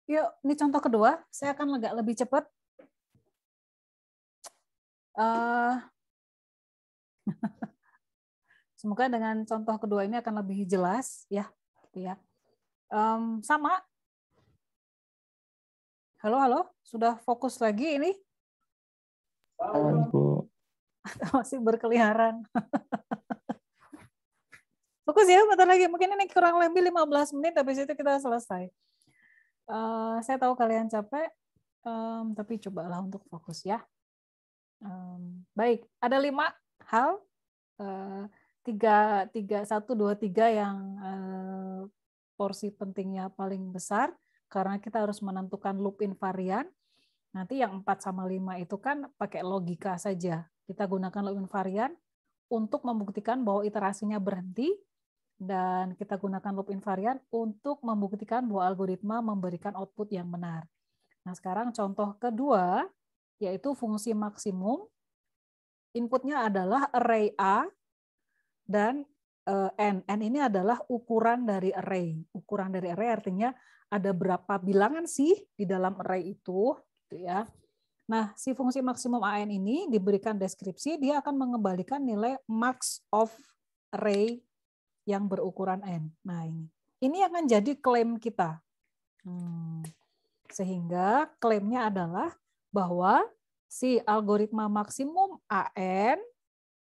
Speaker 1: Yuk, ini contoh kedua. Saya akan agak lebih cepat. Semoga dengan contoh kedua ini akan lebih jelas ya, gitu ya. Sama. Halo, sudah fokus lagi ini?
Speaker 7: Halo, Bu.
Speaker 1: Masih berkeliaran. Fokus ya, bentar lagi. Mungkin ini kurang lebih 15 menit, habis itu kita selesai. Saya tahu kalian capek, tapi cobalah untuk fokus ya. Baik, ada 5 hal. 1, 2, 3 yang porsi pentingnya paling besar, karena kita harus menentukan loop invarian. Nanti yang 4 sama 5 itu kan pakai logika saja. Kita gunakan loop invarian untuk membuktikan bahwa iterasinya berhenti, dan kita gunakan loop invarian untuk membuktikan bahwa algoritma memberikan output yang benar. Nah, sekarang contoh kedua, yaitu fungsi maksimum. Inputnya adalah array A dan N. N ini adalah ukuran dari array. Ukuran dari array artinya ada berapa bilangan sih di dalam array itu, gitu ya. Nah, si fungsi maksimum AN ini diberikan deskripsi, dia akan mengembalikan nilai max of array yang berukuran N. Nah, ini akan jadi klaim kita. Sehingga klaimnya adalah bahwa si algoritma maksimum AN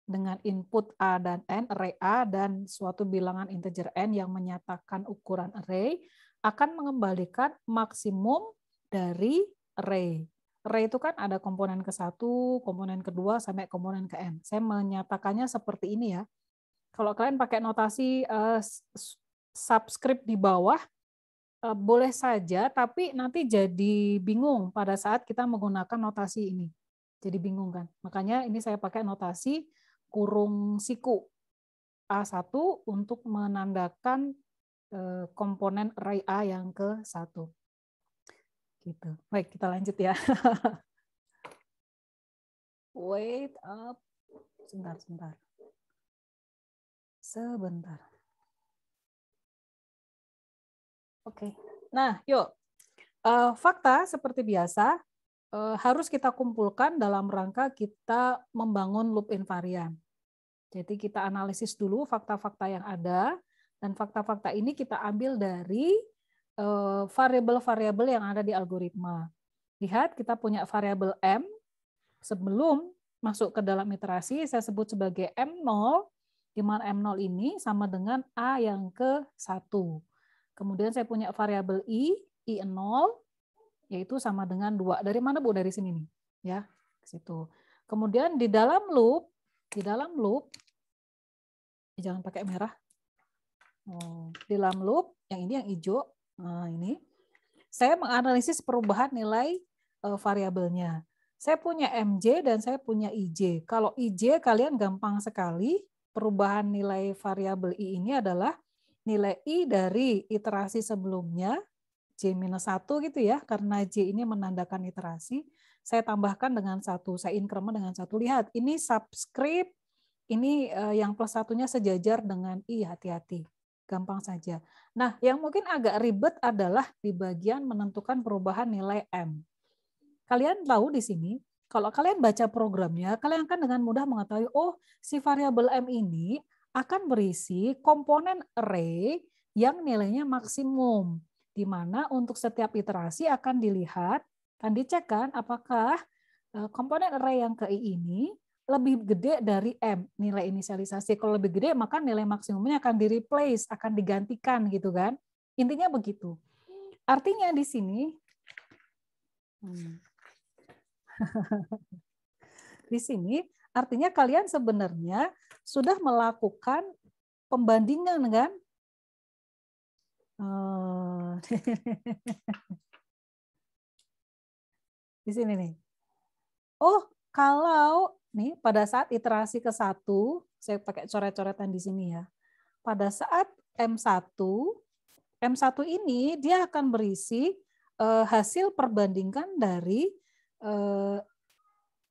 Speaker 1: dengan input A dan N, array A dan suatu bilangan integer N yang menyatakan ukuran array, akan mengembalikan maksimum dari array. Array itu kan ada komponen ke-1, komponen kedua, sampai komponen ke N. Saya menyatakannya seperti ini ya. Kalau kalian pakai notasi subscript di bawah, boleh saja, tapi nanti jadi bingung pada saat kita menggunakan notasi ini. Jadi bingung kan. Makanya ini saya pakai notasi kurung siku A1 untuk menandakan komponen array A yang ke-1. Gitu. Baik, kita lanjut ya. Wait up. Sebentar. Oke. Nah, yuk. Fakta seperti biasa harus kita kumpulkan dalam rangka kita membangun loop invarian. Jadi kita analisis dulu fakta-fakta yang ada, dan fakta-fakta ini kita ambil dari variabel-variabel yang ada di algoritma. Lihat, kita punya variabel M. Sebelum masuk ke dalam iterasi, saya sebut sebagai M0, di mana M0 ini sama dengan A yang ke-1. Kemudian saya punya variabel I0, yaitu sama dengan 2. Dari mana, Bu? Dari sini nih. Ya, ke situ. Kemudian di dalam loop, jangan pakai merah. Di dalam loop, yang ini yang hijau, nah ini, saya menganalisis perubahan nilai variabelnya. Saya punya MJ dan saya punya IJ. Kalau IJ kalian gampang sekali, perubahan nilai variabel I ini adalah nilai I dari iterasi sebelumnya, J-1 gitu ya, karena J ini menandakan iterasi, saya tambahkan dengan 1, saya increment dengan 1. Lihat, ini subscript, ini yang plus satunya sejajar dengan I, hati-hati. Gampang saja. Nah, yang mungkin agak ribet adalah di bagian menentukan perubahan nilai M. Kalian tahu di sini, kalau kalian baca programnya, kalian akan dengan mudah mengetahui, oh, si variabel M ini akan berisi komponen array yang nilainya maksimum, di mana untuk setiap iterasi akan dilihat, akan dicekkan apakah komponen array yang ke I ini lebih gede dari M, nilai inisialisasi. Kalau lebih gede, maka nilai maksimumnya akan di-replace, akan digantikan gitu kan. Intinya begitu. Artinya di sini, di sini artinya kalian sebenarnya sudah melakukan pembandingan kan? Di sini nih. Oh, kalau nih pada saat iterasi ke-1, saya pakai coret-coretan di sini ya. Pada saat M1 ini dia akan berisi hasil perbandingan dari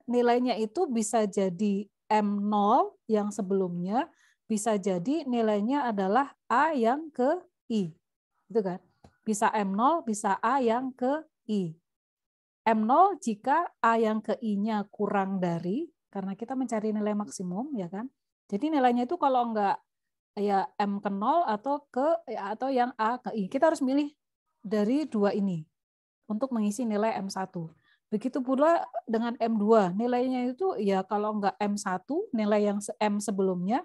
Speaker 1: nilainya itu bisa jadi M0 yang sebelumnya, bisa jadi nilainya adalah A yang ke I. Gitu kan? Bisa M0, bisa A yang ke I. M0 jika A yang ke I-nya kurang dari Karena kita mencari nilai maksimum, ya kan? Jadi nilainya itu kalau enggak ya M ke 0 atau yang A ke I. Kita harus milih dari dua ini untuk mengisi nilai M1. Begitu pula dengan M2. Nilainya itu ya kalau enggak M1, nilai yang M sebelumnya,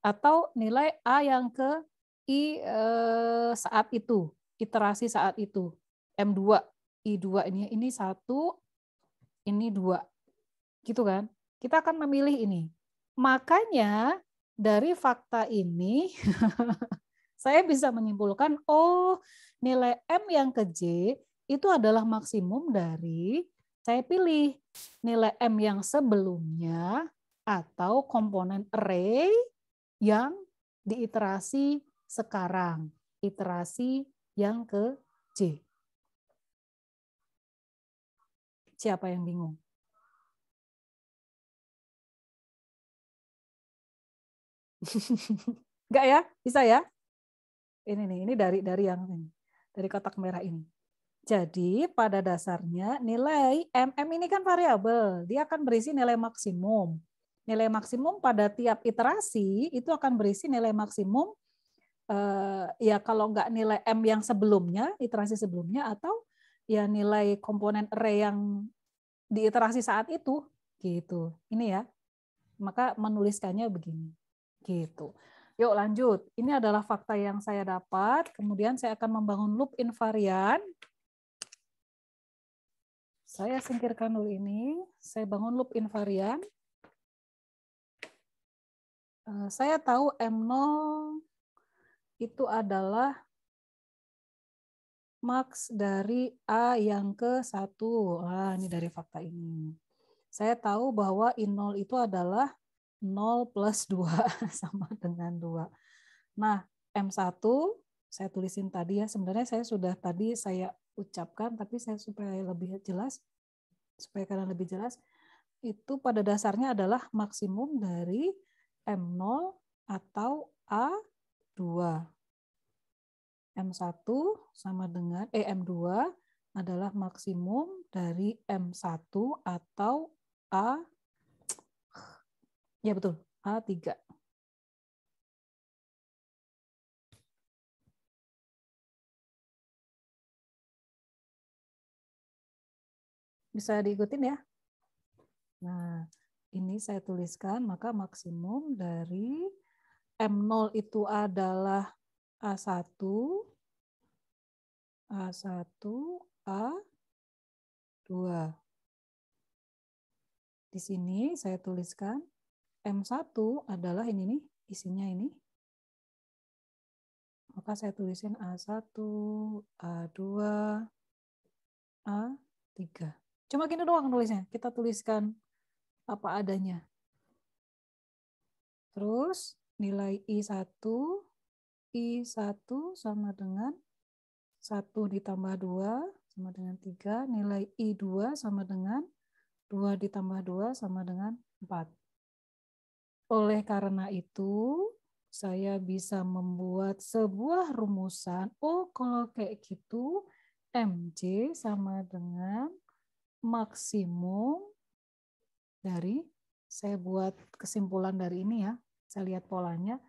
Speaker 1: atau nilai A yang ke I saat itu, iterasi saat itu. M2, I2 ini 1, ini 2. Gitu kan? Kita akan memilih ini. Makanya dari fakta ini saya bisa menyimpulkan, oh nilai M yang ke J itu adalah maksimum dari saya pilih nilai M yang sebelumnya atau komponen array yang diiterasi sekarang, iterasi yang ke J. Siapa yang bingung? Enggak ya? Bisa ya? Ini dari yang ini, dari kotak merah ini. Jadi pada dasarnya nilai MM ini kan variabel, dia akan berisi nilai maksimum. Nilai maksimum pada tiap iterasi itu akan berisi nilai maksimum ya kalau enggak nilai M yang sebelumnya, iterasi sebelumnya, atau ya nilai komponen array yang di iterasi saat itu gitu. Ini ya. Maka menuliskannya begini. Gitu. Yuk lanjut. Ini adalah fakta yang saya dapat. Kemudian saya akan membangun loop invarian. Saya singkirkan dulu ini. Saya bangun loop invarian. Saya tahu M0 itu adalah max dari A yang ke 1. Ini dari fakta ini. Saya tahu bahwa I0 itu adalah 0 plus 2 sama dengan 2. Nah, M1 saya tulisin tadi ya. Sebenarnya saya ucapkan, tapi supaya lebih jelas, supaya kalian lebih jelas, itu pada dasarnya adalah maksimum dari M0 atau A2. M1 sama dengan M2 adalah maksimum dari M1 atau ya betul, A3. Bisa diikutin ya? Nah, ini saya tuliskan, maka maksimum dari M0 itu adalah A1, A2. Di sini saya tuliskan M1 adalah ini nih, isinya ini. Maka saya tulisin A1, A2, A3. Cuma gini doang nulisnya. Kita tuliskan apa adanya. Terus nilai I1 sama dengan 1 ditambah 2 sama dengan 3. Nilai I2 sama dengan 2 ditambah 2 sama dengan 4. Oleh karena itu, saya bisa membuat sebuah rumusan. Oh, kalau kayak gitu, MJ sama dengan maksimum dari, saya buat kesimpulan dari ini ya, saya lihat polanya,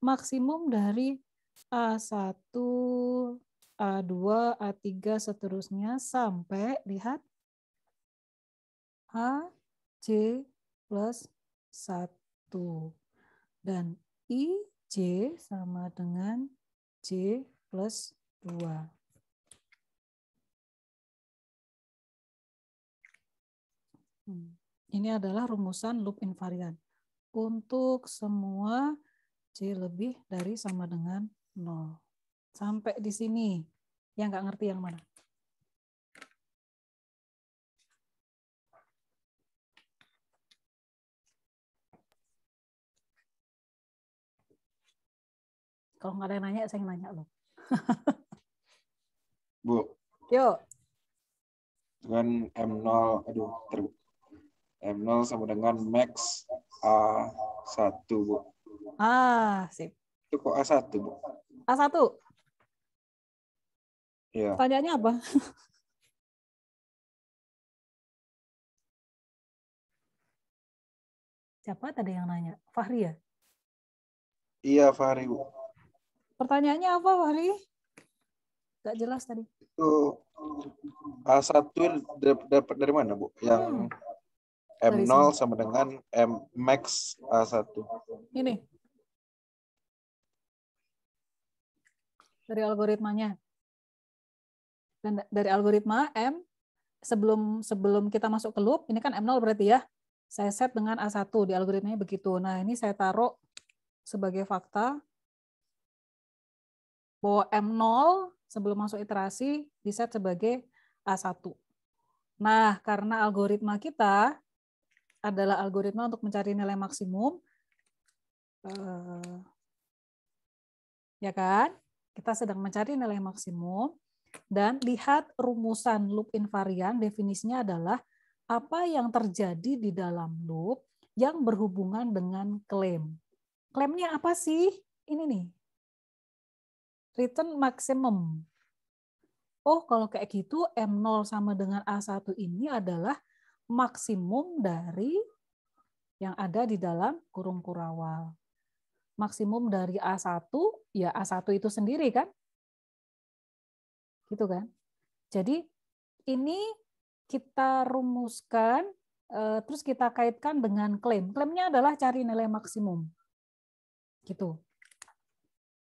Speaker 1: maksimum dari A1, A2, A3, seterusnya sampai, lihat, AJ plus 1. Dan IJ sama dengan J plus 2. Ini adalah rumusan loop invarian. Untuk semua J lebih dari sama dengan 0. Sampai di sini. Yang nggak ngerti yang mana? Kalau nggak ada yang nanya, saya nanya loh.
Speaker 4: Bu.
Speaker 1: Yuk.
Speaker 4: Dengan M0, M0 sama dengan max A1, Bu.
Speaker 1: Sip.
Speaker 4: Itu kok A1, Bu?
Speaker 1: A1.
Speaker 4: Iya.
Speaker 1: Pertanyaannya apa? Siapa tadi yang nanya? Fahri ya?
Speaker 4: Iya, Fahri, Bu.
Speaker 1: Pertanyaannya apa, Fahri? Gak jelas tadi.
Speaker 4: Itu A1 dapat dari mana, Bu? Yang
Speaker 1: Dari
Speaker 4: M0
Speaker 1: sini.
Speaker 4: sama dengan M max A1.
Speaker 1: Ini. Dari algoritmanya. Dan dari algoritma M, sebelum kita masuk ke loop, ini kan M0 berarti ya. Saya set dengan A1 di algoritmanya begitu. Nah, ini saya taruh sebagai fakta bahwa M0 sebelum masuk iterasi diset sebagai A1. Nah, karena algoritma kita adalah algoritma untuk mencari nilai maksimum, ya kan? Kita sedang mencari nilai maksimum, dan lihat rumusan loop invarian, definisinya adalah apa yang terjadi di dalam loop yang berhubungan dengan klaim. Klaimnya apa sih? Ini nih. Return maximum. Oh, kalau kayak gitu M0 sama dengan A1 ini adalah maksimum dari yang ada di dalam kurung kurawal. Maksimum dari A1, ya A1 itu sendiri kan? Gitu kan? Jadi ini kita rumuskan, terus kita kaitkan dengan klaim. Klaimnya adalah cari nilai maksimum. Gitu.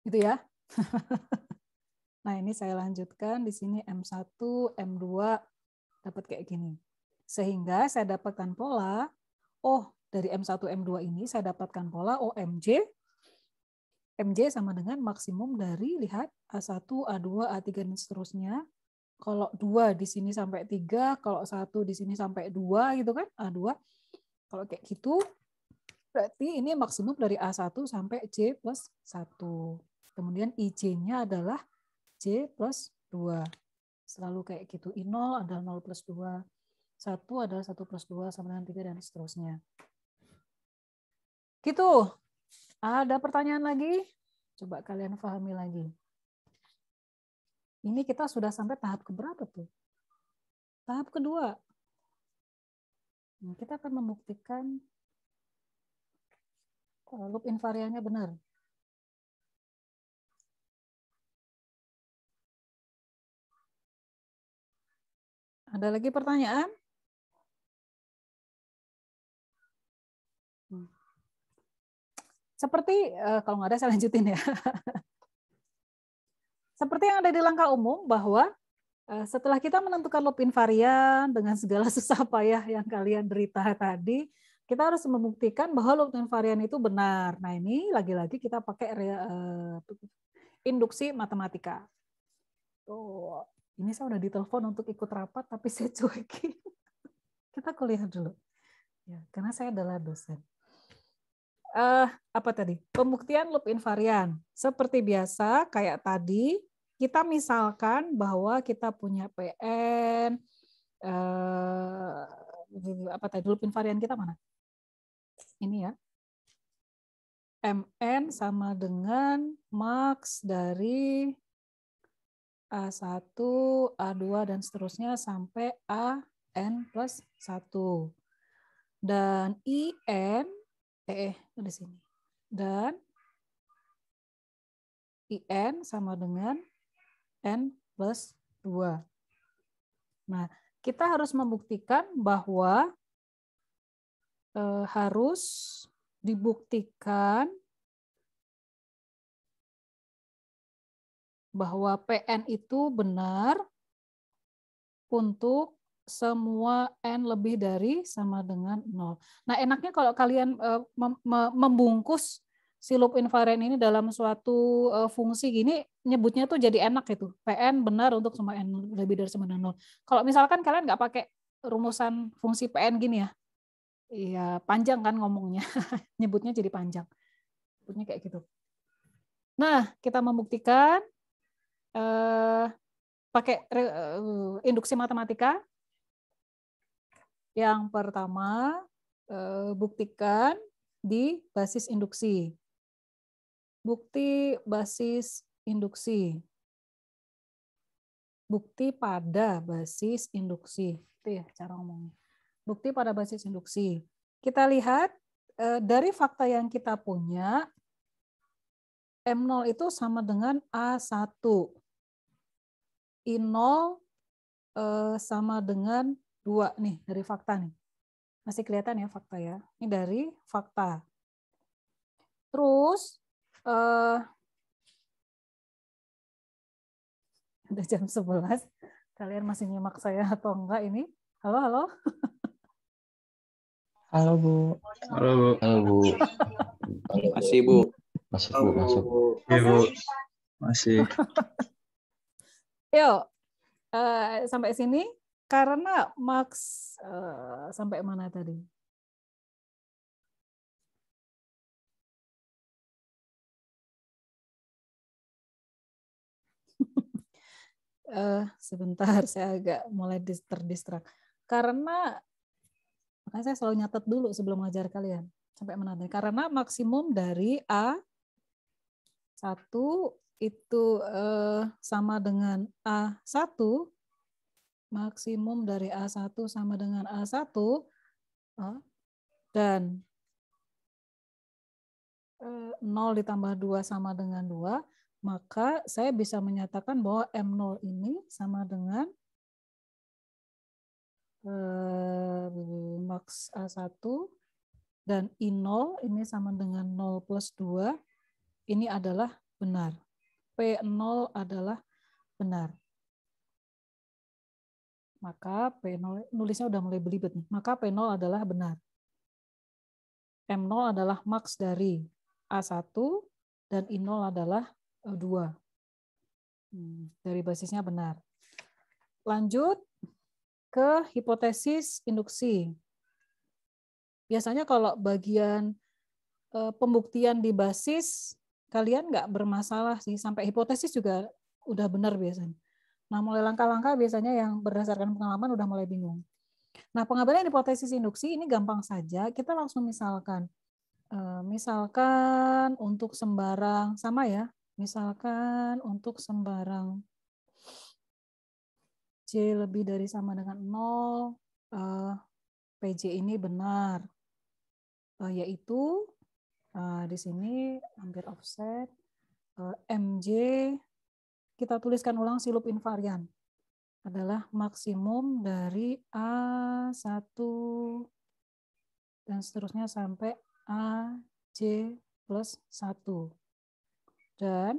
Speaker 1: Gitu ya. Nah, ini saya lanjutkan di sini M1, M2 dapat kayak gini. Sehingga saya dapatkan pola, oh dari M1, M2 ini saya dapatkan pola OMJ, MJ sama dengan maksimum dari, lihat, A1, A2, A3, dan seterusnya. Kalau 2 di sini sampai 3, kalau 1 di sini sampai 2 gitu kan, A2. Kalau kayak gitu, berarti ini maksimum dari A1 sampai J plus 1. Kemudian IJ-nya adalah J plus 2. Selalu kayak gitu. I0 adalah 0 plus 2. 1 adalah 1 plus 2 sama dengan 3 dan seterusnya. Gitu. Ada pertanyaan lagi? Coba kalian pahami lagi. Ini kita sudah sampai tahap keberapa tuh? Tahap kedua. Kita akan membuktikan loop invariannya benar. Ada lagi pertanyaan? Seperti, kalau nggak ada saya lanjutin ya. Seperti yang ada di langkah umum bahwa setelah kita menentukan loop invarian dengan segala susah payah yang kalian derita tadi, kita harus membuktikan bahwa loop invarian itu benar. Nah, ini lagi-lagi kita pakai induksi matematika. Oh, ini saya udah ditelepon untuk ikut rapat, tapi saya cuekin. Kita kuliah dulu. Ya, karena saya adalah dosen. Apa tadi? Pembuktian loop invarian. Seperti biasa, kayak tadi, kita misalkan bahwa kita punya PN, apa tadi, loop invarian kita mana? Ini ya. MN sama dengan max dari A1, A2, dan seterusnya sampai AN plus 1. Dan IN, di sini. Dan IN sama dengan N plus 2. Nah, kita harus membuktikan bahwa harus dibuktikan bahwa PN itu benar untuk semua N lebih dari sama dengan 0. Nah, enaknya kalau kalian membungkus si loop invariant ini dalam suatu fungsi gini, nyebutnya tuh jadi enak gitu. PN benar untuk semua N lebih dari sama dengan 0. Kalau misalkan kalian nggak pakai rumusan fungsi PN gini ya, iya panjang kan ngomongnya, nyebutnya jadi panjang. Nyebutnya kayak gitu. Nah, kita membuktikan pakai induksi matematika. Yang pertama, buktikan di basis induksi. Bukti basis induksi. Bukti pada basis induksi. Itu ya cara ngomongnya. Bukti pada basis induksi. Kita lihat dari fakta yang kita punya, M0 itu sama dengan A1. I0 sama dengan 2 nih dari fakta nih. Masih kelihatan ya fakta ya. Ini dari fakta. Terus udah jam 11. Kalian masih nyimak saya atau enggak ini? Halo, halo.
Speaker 7: Halo, Bu.
Speaker 6: Halo, Bu.
Speaker 5: Halo, Bu.
Speaker 4: Masih, Bu.
Speaker 5: Masuk, Bu, masuk.
Speaker 6: Iya, Bu. Masih.
Speaker 1: Yuk, sampai sini. Karena Max sampai mana tadi? Sebentar, saya agak mulai terdistrak. Karena makanya saya selalu nyatet dulu sebelum mengajar kalian. Sampai mana tadi? Karena maksimum dari A1 itu sama dengan A1, maksimum dari A1 sama dengan A1, dan 0 ditambah 2 sama dengan 2, maka saya bisa menyatakan bahwa M0 ini sama dengan max A1, dan I0 ini sama dengan 0 plus 2, ini adalah benar. P0 adalah benar. Maka P0, nulisnya udah mulai belibet nih. Maka P0 adalah benar. M0 adalah max dari A1 dan I0 adalah 2. Dari basisnya benar. Lanjut ke hipotesis induksi. Biasanya kalau bagian pembuktian di basis, kalian nggak bermasalah sih. Sampai hipotesis juga udah benar biasanya. Nah, mulai langkah-langkah biasanya yang berdasarkan pengalaman udah mulai bingung. Nah, pengambilan hipotesis induksi ini gampang saja. Kita langsung misalkan untuk sembarang, sama ya, misalkan untuk sembarang J lebih dari sama dengan 0, PJ ini benar, yaitu di sini hampir offset, MJ, kita tuliskan ulang silup invarian, adalah maksimum dari A1 dan seterusnya sampai AJ plus 1. Dan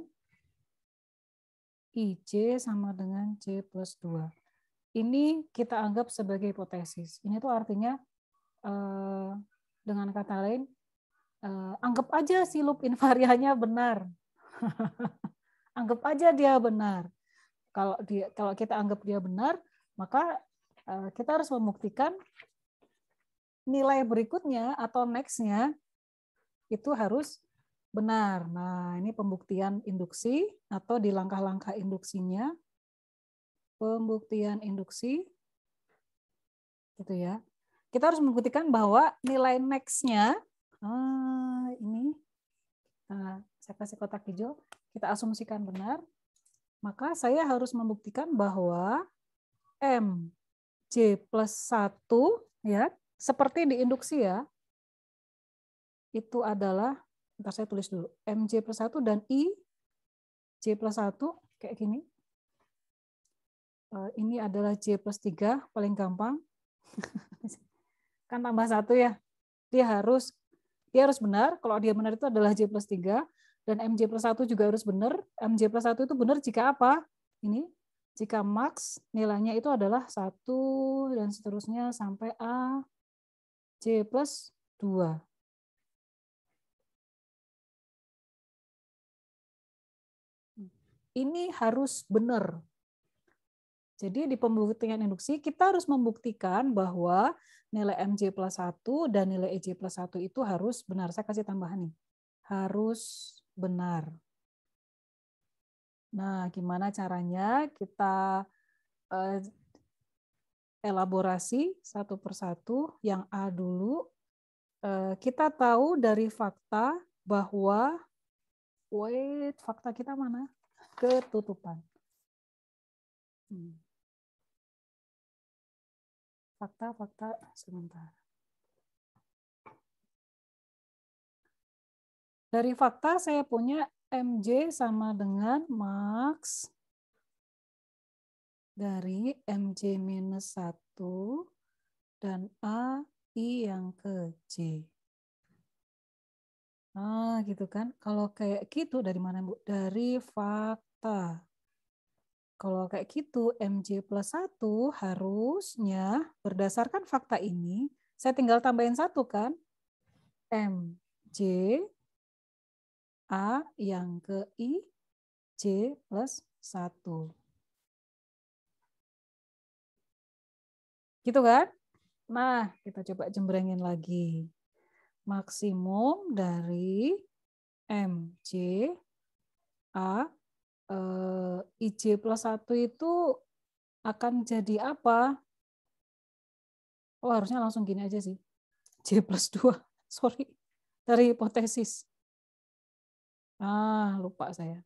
Speaker 1: IJ sama dengan J plus 2. Ini kita anggap sebagai hipotesis. Ini tuh artinya, dengan kata lain, anggap aja silup invariannya benar. Anggap aja dia benar. Kalau kita anggap dia benar, maka kita harus membuktikan nilai berikutnya atau next-nya itu harus benar. Nah, ini pembuktian induksi atau di langkah-langkah induksinya. Pembuktian induksi, gitu ya. Kita harus membuktikan bahwa nilai next-nya, ini, saya kasih kotak hijau, kita asumsikan benar, maka saya harus membuktikan bahwa MJ plus 1, ya, seperti di induksi ya, itu adalah, ntar saya tulis dulu, MJ plus 1 dan IJ plus 1, kayak gini. Ini adalah J plus 3, paling gampang. Kan tambah 1 ya. Dia harus benar, kalau dia benar itu adalah J plus 3, dan MJ plus 1 juga harus benar. MJ plus 1 itu benar jika apa? Ini, jika max nilainya itu adalah 1, dan seterusnya sampai A, J plus 2. Ini harus benar. Jadi di pembuktian induksi kita harus membuktikan bahwa nilai MJ plus 1 dan nilai EJ plus 1 itu harus benar. Saya kasih tambahan nih. Harus benar. Nah, gimana caranya? Kita elaborasi satu persatu. Yang A dulu. Kita tahu dari fakta bahwa, fakta kita mana? Ketutupan. Fakta, sebentar. Dari fakta saya punya MJ sama dengan max dari MJ minus 1 dan AI yang ke J. Nah, gitu kan. Kalau kayak gitu dari mana, Bu? Dari fakta. Kalau kayak gitu, MJ plus 1 harusnya berdasarkan fakta ini, saya tinggal tambahin 1 kan? MJ A yang ke I, J plus 1. Gitu kan? Nah, kita coba jembrengin lagi. Maksimum dari MJ A IJ plus 1 itu akan jadi apa? Oh, harusnya langsung gini aja sih. J plus 2. Sorry. Dari hipotesis. Lupa saya.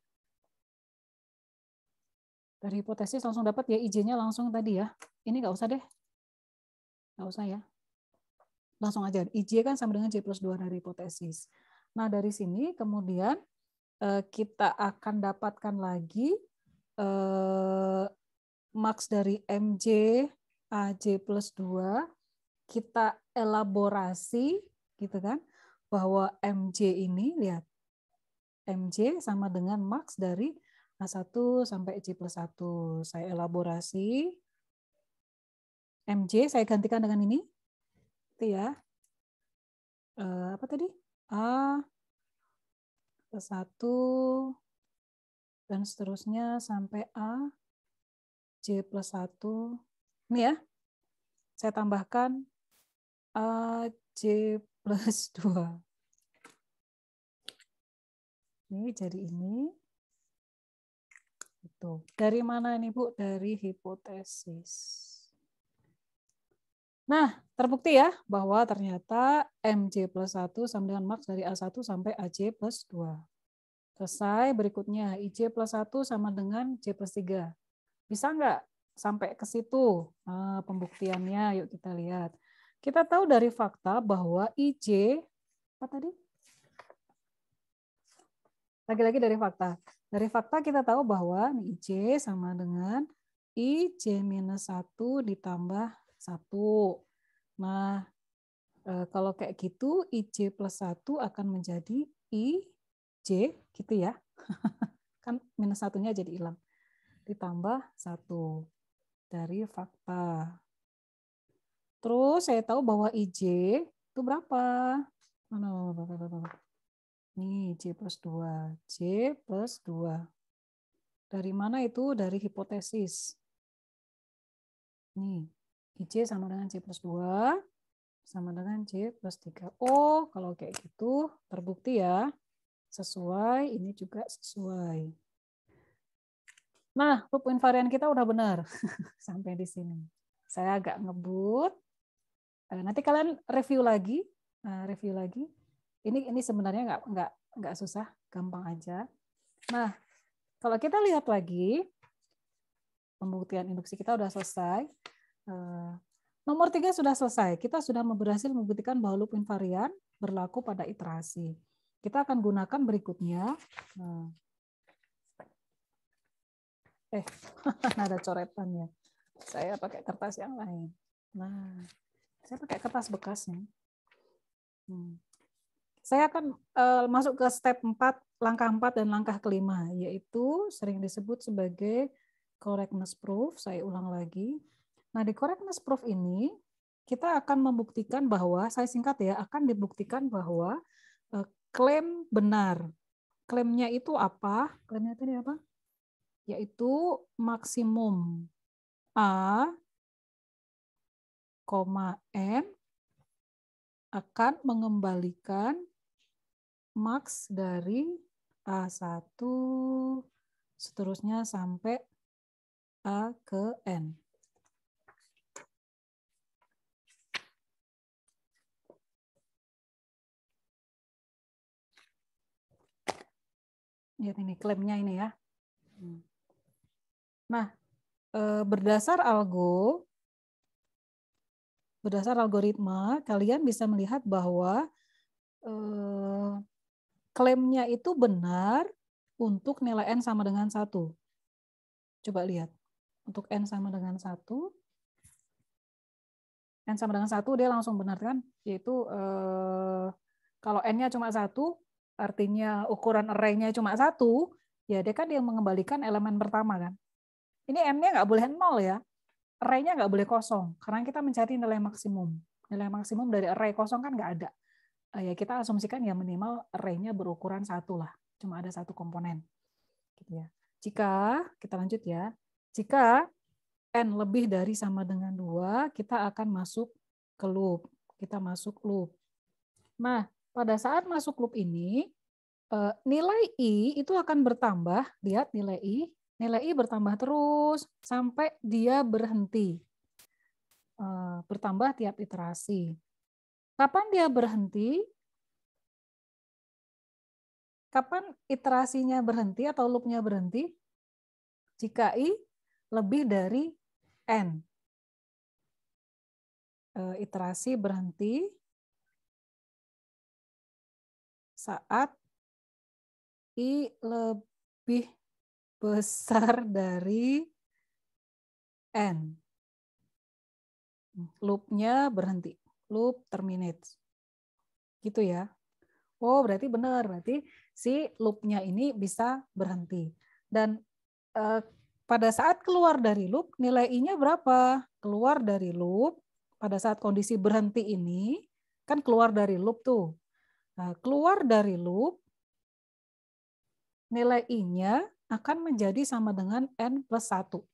Speaker 1: Dari hipotesis langsung dapat ya IJ-nya langsung tadi ya. Ini nggak usah deh. Nggak usah ya. Langsung aja. IJ kan sama dengan J plus 2 dari hipotesis. Nah, dari sini kemudian kita akan dapatkan lagi max dari MJ AJ plus 2. Kita elaborasi gitu kan, bahwa MJ ini, lihat, MJ sama dengan max dari A1 sampai J plus 1. Saya elaborasi. MJ saya gantikan dengan ini. Itu ya. Apa tadi? A plus 1 dan seterusnya sampai A J plus 1. Ini ya. Saya tambahkan A J plus 2. Ini jadi ini. Itu. Dari mana ini, Bu? Dari hipotesis. Nah, terbukti ya bahwa ternyata MJ plus 1 sama dengan max dari A1 sampai AJ plus 2. Selesai. Berikutnya, IJ plus 1 sama dengan J plus 3. Bisa nggak sampai ke situ? Nah, pembuktiannya, yuk kita lihat. Kita tahu dari fakta bahwa IJ, apa tadi? Lagi-lagi dari fakta. Dari fakta kita tahu bahwa IJ sama dengan IJ minus 1 ditambah 1. Nah, kalau kayak gitu, IJ plus 1 akan menjadi IJ, gitu ya. Kan minus 1-nya jadi hilang. Ditambah 1 dari fakta. Terus saya tahu bahwa IJ itu berapa? Nih, J plus 2. J plus 2. Dari mana itu? Dari hipotesis. Nih, IJ sama dengan J plus 2 sama dengan J plus 3. Oh, kalau kayak gitu terbukti ya. Sesuai, ini juga sesuai. Nah, loop invariant kita udah benar. Sampai di sini. Saya agak ngebut. Nanti kalian review lagi. Ini sebenarnya nggak susah, gampang aja. Nah, kalau kita lihat lagi, pembuktian induksi kita udah selesai. Nomor 3 sudah selesai. Kita sudah berhasil membuktikan bahwa loop invarian berlaku pada iterasi. Kita akan gunakan berikutnya. Ada coretannya. Saya pakai kertas yang lain. Nah, saya pakai kertas bekas nih. Saya akan masuk ke step 4, langkah 4 dan langkah kelima, yaitu sering disebut sebagai correctness proof. Saya ulang lagi. Nah, di correctness proof ini, kita akan membuktikan bahwa, saya singkat ya, akan dibuktikan bahwa klaim benar. Klaimnya itu apa? Klaimnya tadi apa? Yaitu maksimum A, N akan mengembalikan max dari A1 seterusnya sampai A ke N. Lihat ini klaimnya ini ya. Nah, berdasar algoritma, kalian bisa melihat bahwa klaimnya itu benar untuk nilai N sama dengan 1. Coba lihat. Untuk N sama dengan 1. N sama dengan 1 dia langsung benar kan? Yaitu kalau N-nya cuma 1, artinya ukuran array-nya cuma 1, ya dia kan yang mengembalikan elemen pertama kan. Ini M-nya nggak boleh 0 ya. Array-nya nggak boleh kosong, karena kita mencari nilai maksimum. Nilai maksimum dari array kosong kan nggak ada. Ya kita asumsikan ya minimal array-nya berukuran 1 lah. Cuma ada 1 komponen. Gitu ya. Jika, kita lanjut ya. Jika N lebih dari sama dengan 2, kita akan masuk ke loop. Kita masuk loop. Nah, pada saat masuk loop ini, nilai I itu akan bertambah. Lihat nilai I. Nilai I bertambah terus sampai dia berhenti. Bertambah tiap iterasi. Kapan dia berhenti? Kapan iterasinya berhenti atau loopnya berhenti? Jika I lebih dari N. Iterasi berhenti saat I lebih besar dari N. Loop-nya berhenti. Loop terminates. Gitu ya. Oh, berarti benar. Berarti si loop-nya ini bisa berhenti. Dan pada saat keluar dari loop, nilai I-nya berapa? Keluar dari loop, pada saat kondisi berhenti ini, kan keluar dari loop tuh. Nah, keluar dari loop, nilai I-nya akan menjadi sama dengan N plus 1.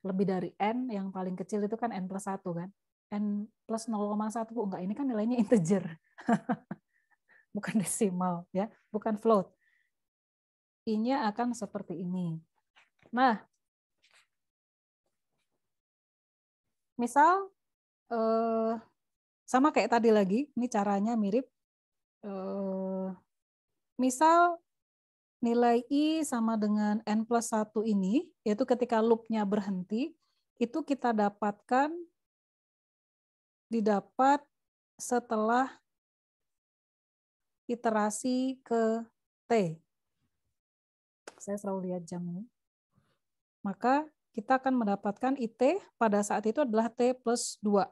Speaker 1: Lebih dari N, yang paling kecil itu kan N plus 1 kan. N plus 0,1, enggak, ini kan nilainya integer. Bukan desimal, ya, bukan float. I-nya akan seperti ini. Nah, misal, sama kayak tadi lagi, ini caranya mirip. Misal, nilai I sama dengan N plus 1 ini, yaitu ketika loop-nya berhenti, itu kita didapat setelah iterasi ke T. Saya selalu lihat jam ini. Maka kita akan mendapatkan IT pada saat itu adalah T plus 2.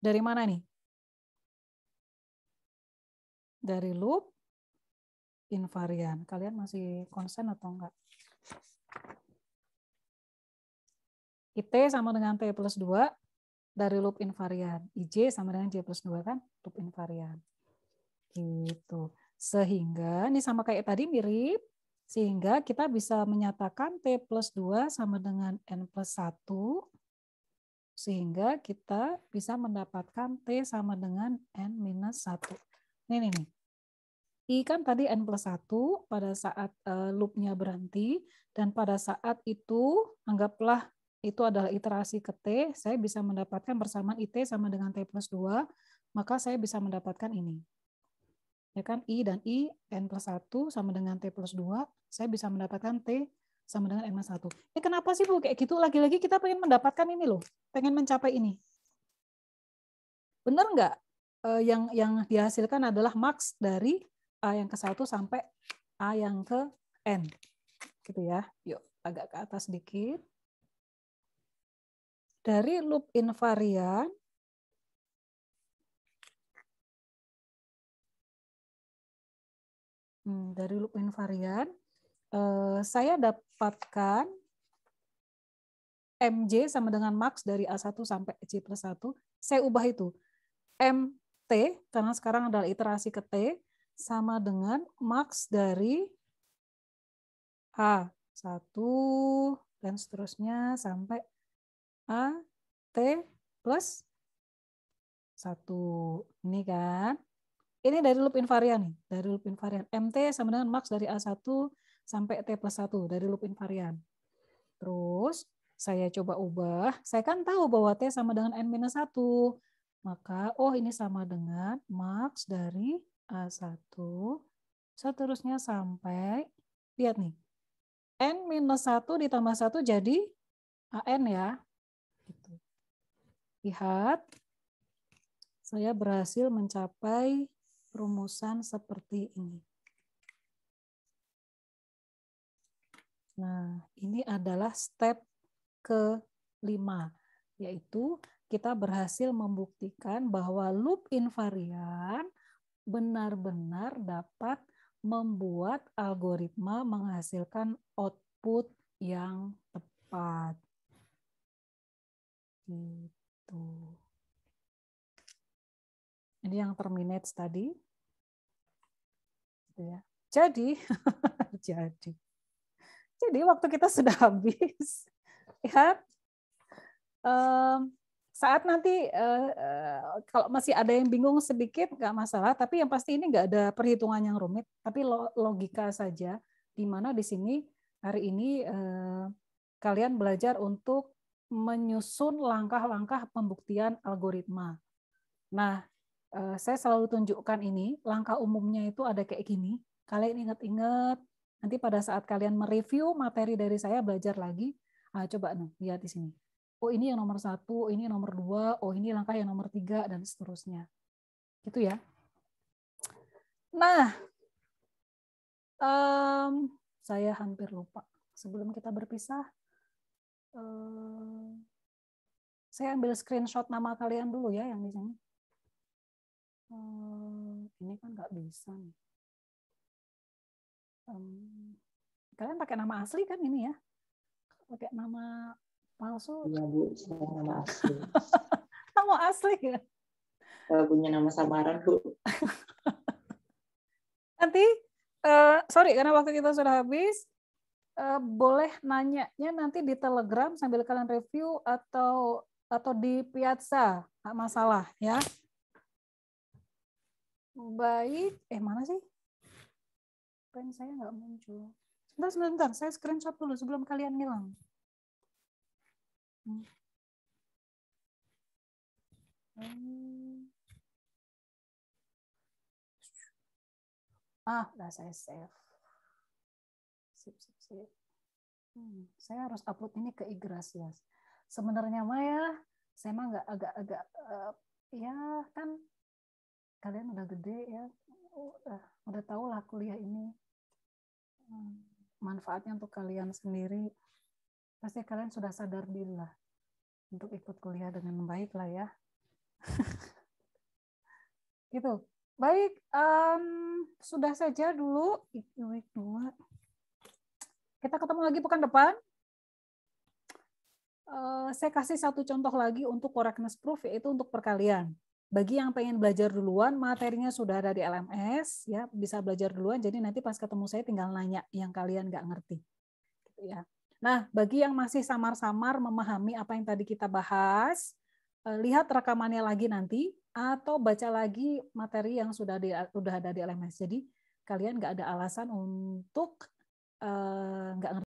Speaker 1: Dari mana nih? Dari loop invarian. Kalian masih konsen atau enggak? IT sama dengan T plus 2 dari loop invarian. IJ sama dengan J plus 2 kan? Loop invarian. Gitu. Sehingga, ini sama kayak tadi mirip, sehingga kita bisa menyatakan T plus 2 sama dengan N plus 1, sehingga kita bisa mendapatkan T sama dengan N minus 1. Nih. I kan tadi N plus 1 pada saat loop-nya berhenti, dan pada saat itu, anggaplah itu adalah iterasi ke T, saya bisa mendapatkan bersamaan IT sama dengan T plus 2, maka saya bisa mendapatkan ini. Ya kan, I dan I, N plus 1 sama dengan T plus 2, saya bisa mendapatkan T sama dengan N plus 1. Ini kenapa sih Bu kayak gitu? Lagi-lagi kita pengen mendapatkan ini loh, pengen mencapai ini. Benar nggak? Yang dihasilkan adalah max dari A yang ke 1 sampai A yang ke N. Gitu ya. Yuk, agak ke atas sedikit. Dari loop invarian, saya dapatkan MJ sama dengan max dari A1 sampai J plus 1. Saya ubah itu. MT, karena sekarang adalah iterasi ke T, sama dengan max dari A1 dan seterusnya sampai AT plus 1. Ini kan. Ini dari loop invarian nih. Dari loop invarian. MT sama dengan max dari A1 sampai T plus 1 dari loop invarian. Terus saya coba ubah. Saya kan tahu bahwa T sama dengan N minus 1. Maka, ini sama dengan max dari A1 seterusnya sampai, lihat nih, N minus 1 ditambah 1 jadi AN ya. Gitu. Lihat, saya berhasil mencapai rumusan seperti ini. Nah, ini adalah step ke-5, yaitu kita berhasil membuktikan bahwa loop invarian benar-benar dapat membuat algoritma menghasilkan output yang tepat. Gitu. Ini yang terminates tadi. Ya. Jadi, jadi waktu kita sudah habis. Lihat, saat nanti kalau masih ada yang bingung sedikit nggak masalah, tapi yang pasti ini nggak ada perhitungan yang rumit, tapi logika saja, di mana di sini hari ini kalian belajar untuk menyusun langkah-langkah pembuktian algoritma. Nah, saya selalu tunjukkan ini, langkah umumnya itu ada kayak gini. Kalian ingat-ingat, nanti pada saat kalian mereview materi dari saya belajar lagi, coba nih, lihat di sini. Oh ini yang nomor 1, ini yang nomor 2, oh ini langkah yang nomor 3, dan seterusnya. Gitu ya. Nah, saya hampir lupa. Sebelum kita berpisah, saya ambil screenshot nama kalian dulu ya yang di sini. Ini kan nggak bisa nih. Kalian pakai nama asli kan ini ya? Pakai nama palsu?
Speaker 7: Iya Bu, saya nama asli.
Speaker 1: Nama asli ya?
Speaker 7: Punya nama samaran Bu.
Speaker 1: Nanti, sorry karena waktu kita sudah habis, boleh nanyanya nanti di Telegram sambil kalian review atau di Piazza, nggak masalah ya. Baik, mana sih? Pen saya nggak muncul. Sebentar, saya screenshot dulu sebelum kalian ngilang. Udah saya save. Sip. Saya harus upload ini ke Igracias. Sebenarnya mah ya, saya mah nggak agak ya kan kalian udah gede ya, udah tahu lah kuliah ini manfaatnya untuk kalian sendiri. Pasti kalian sudah sadar diri lah untuk ikut kuliah dengan baik lah ya. Gitu. Baik, sudah saja dulu. Week 2. Kita ketemu lagi pekan depan. Saya kasih satu contoh lagi untuk correctness proof, yaitu untuk perkalian. Bagi yang pengen belajar duluan, materinya sudah ada di LMS, ya bisa belajar duluan. Jadi nanti pas ketemu saya tinggal nanya yang kalian nggak ngerti. Gitu ya. Nah, bagi yang masih samar-samar memahami apa yang tadi kita bahas, lihat rekamannya lagi nanti, atau baca lagi materi yang sudah ada di LMS. Jadi kalian nggak ada alasan untuk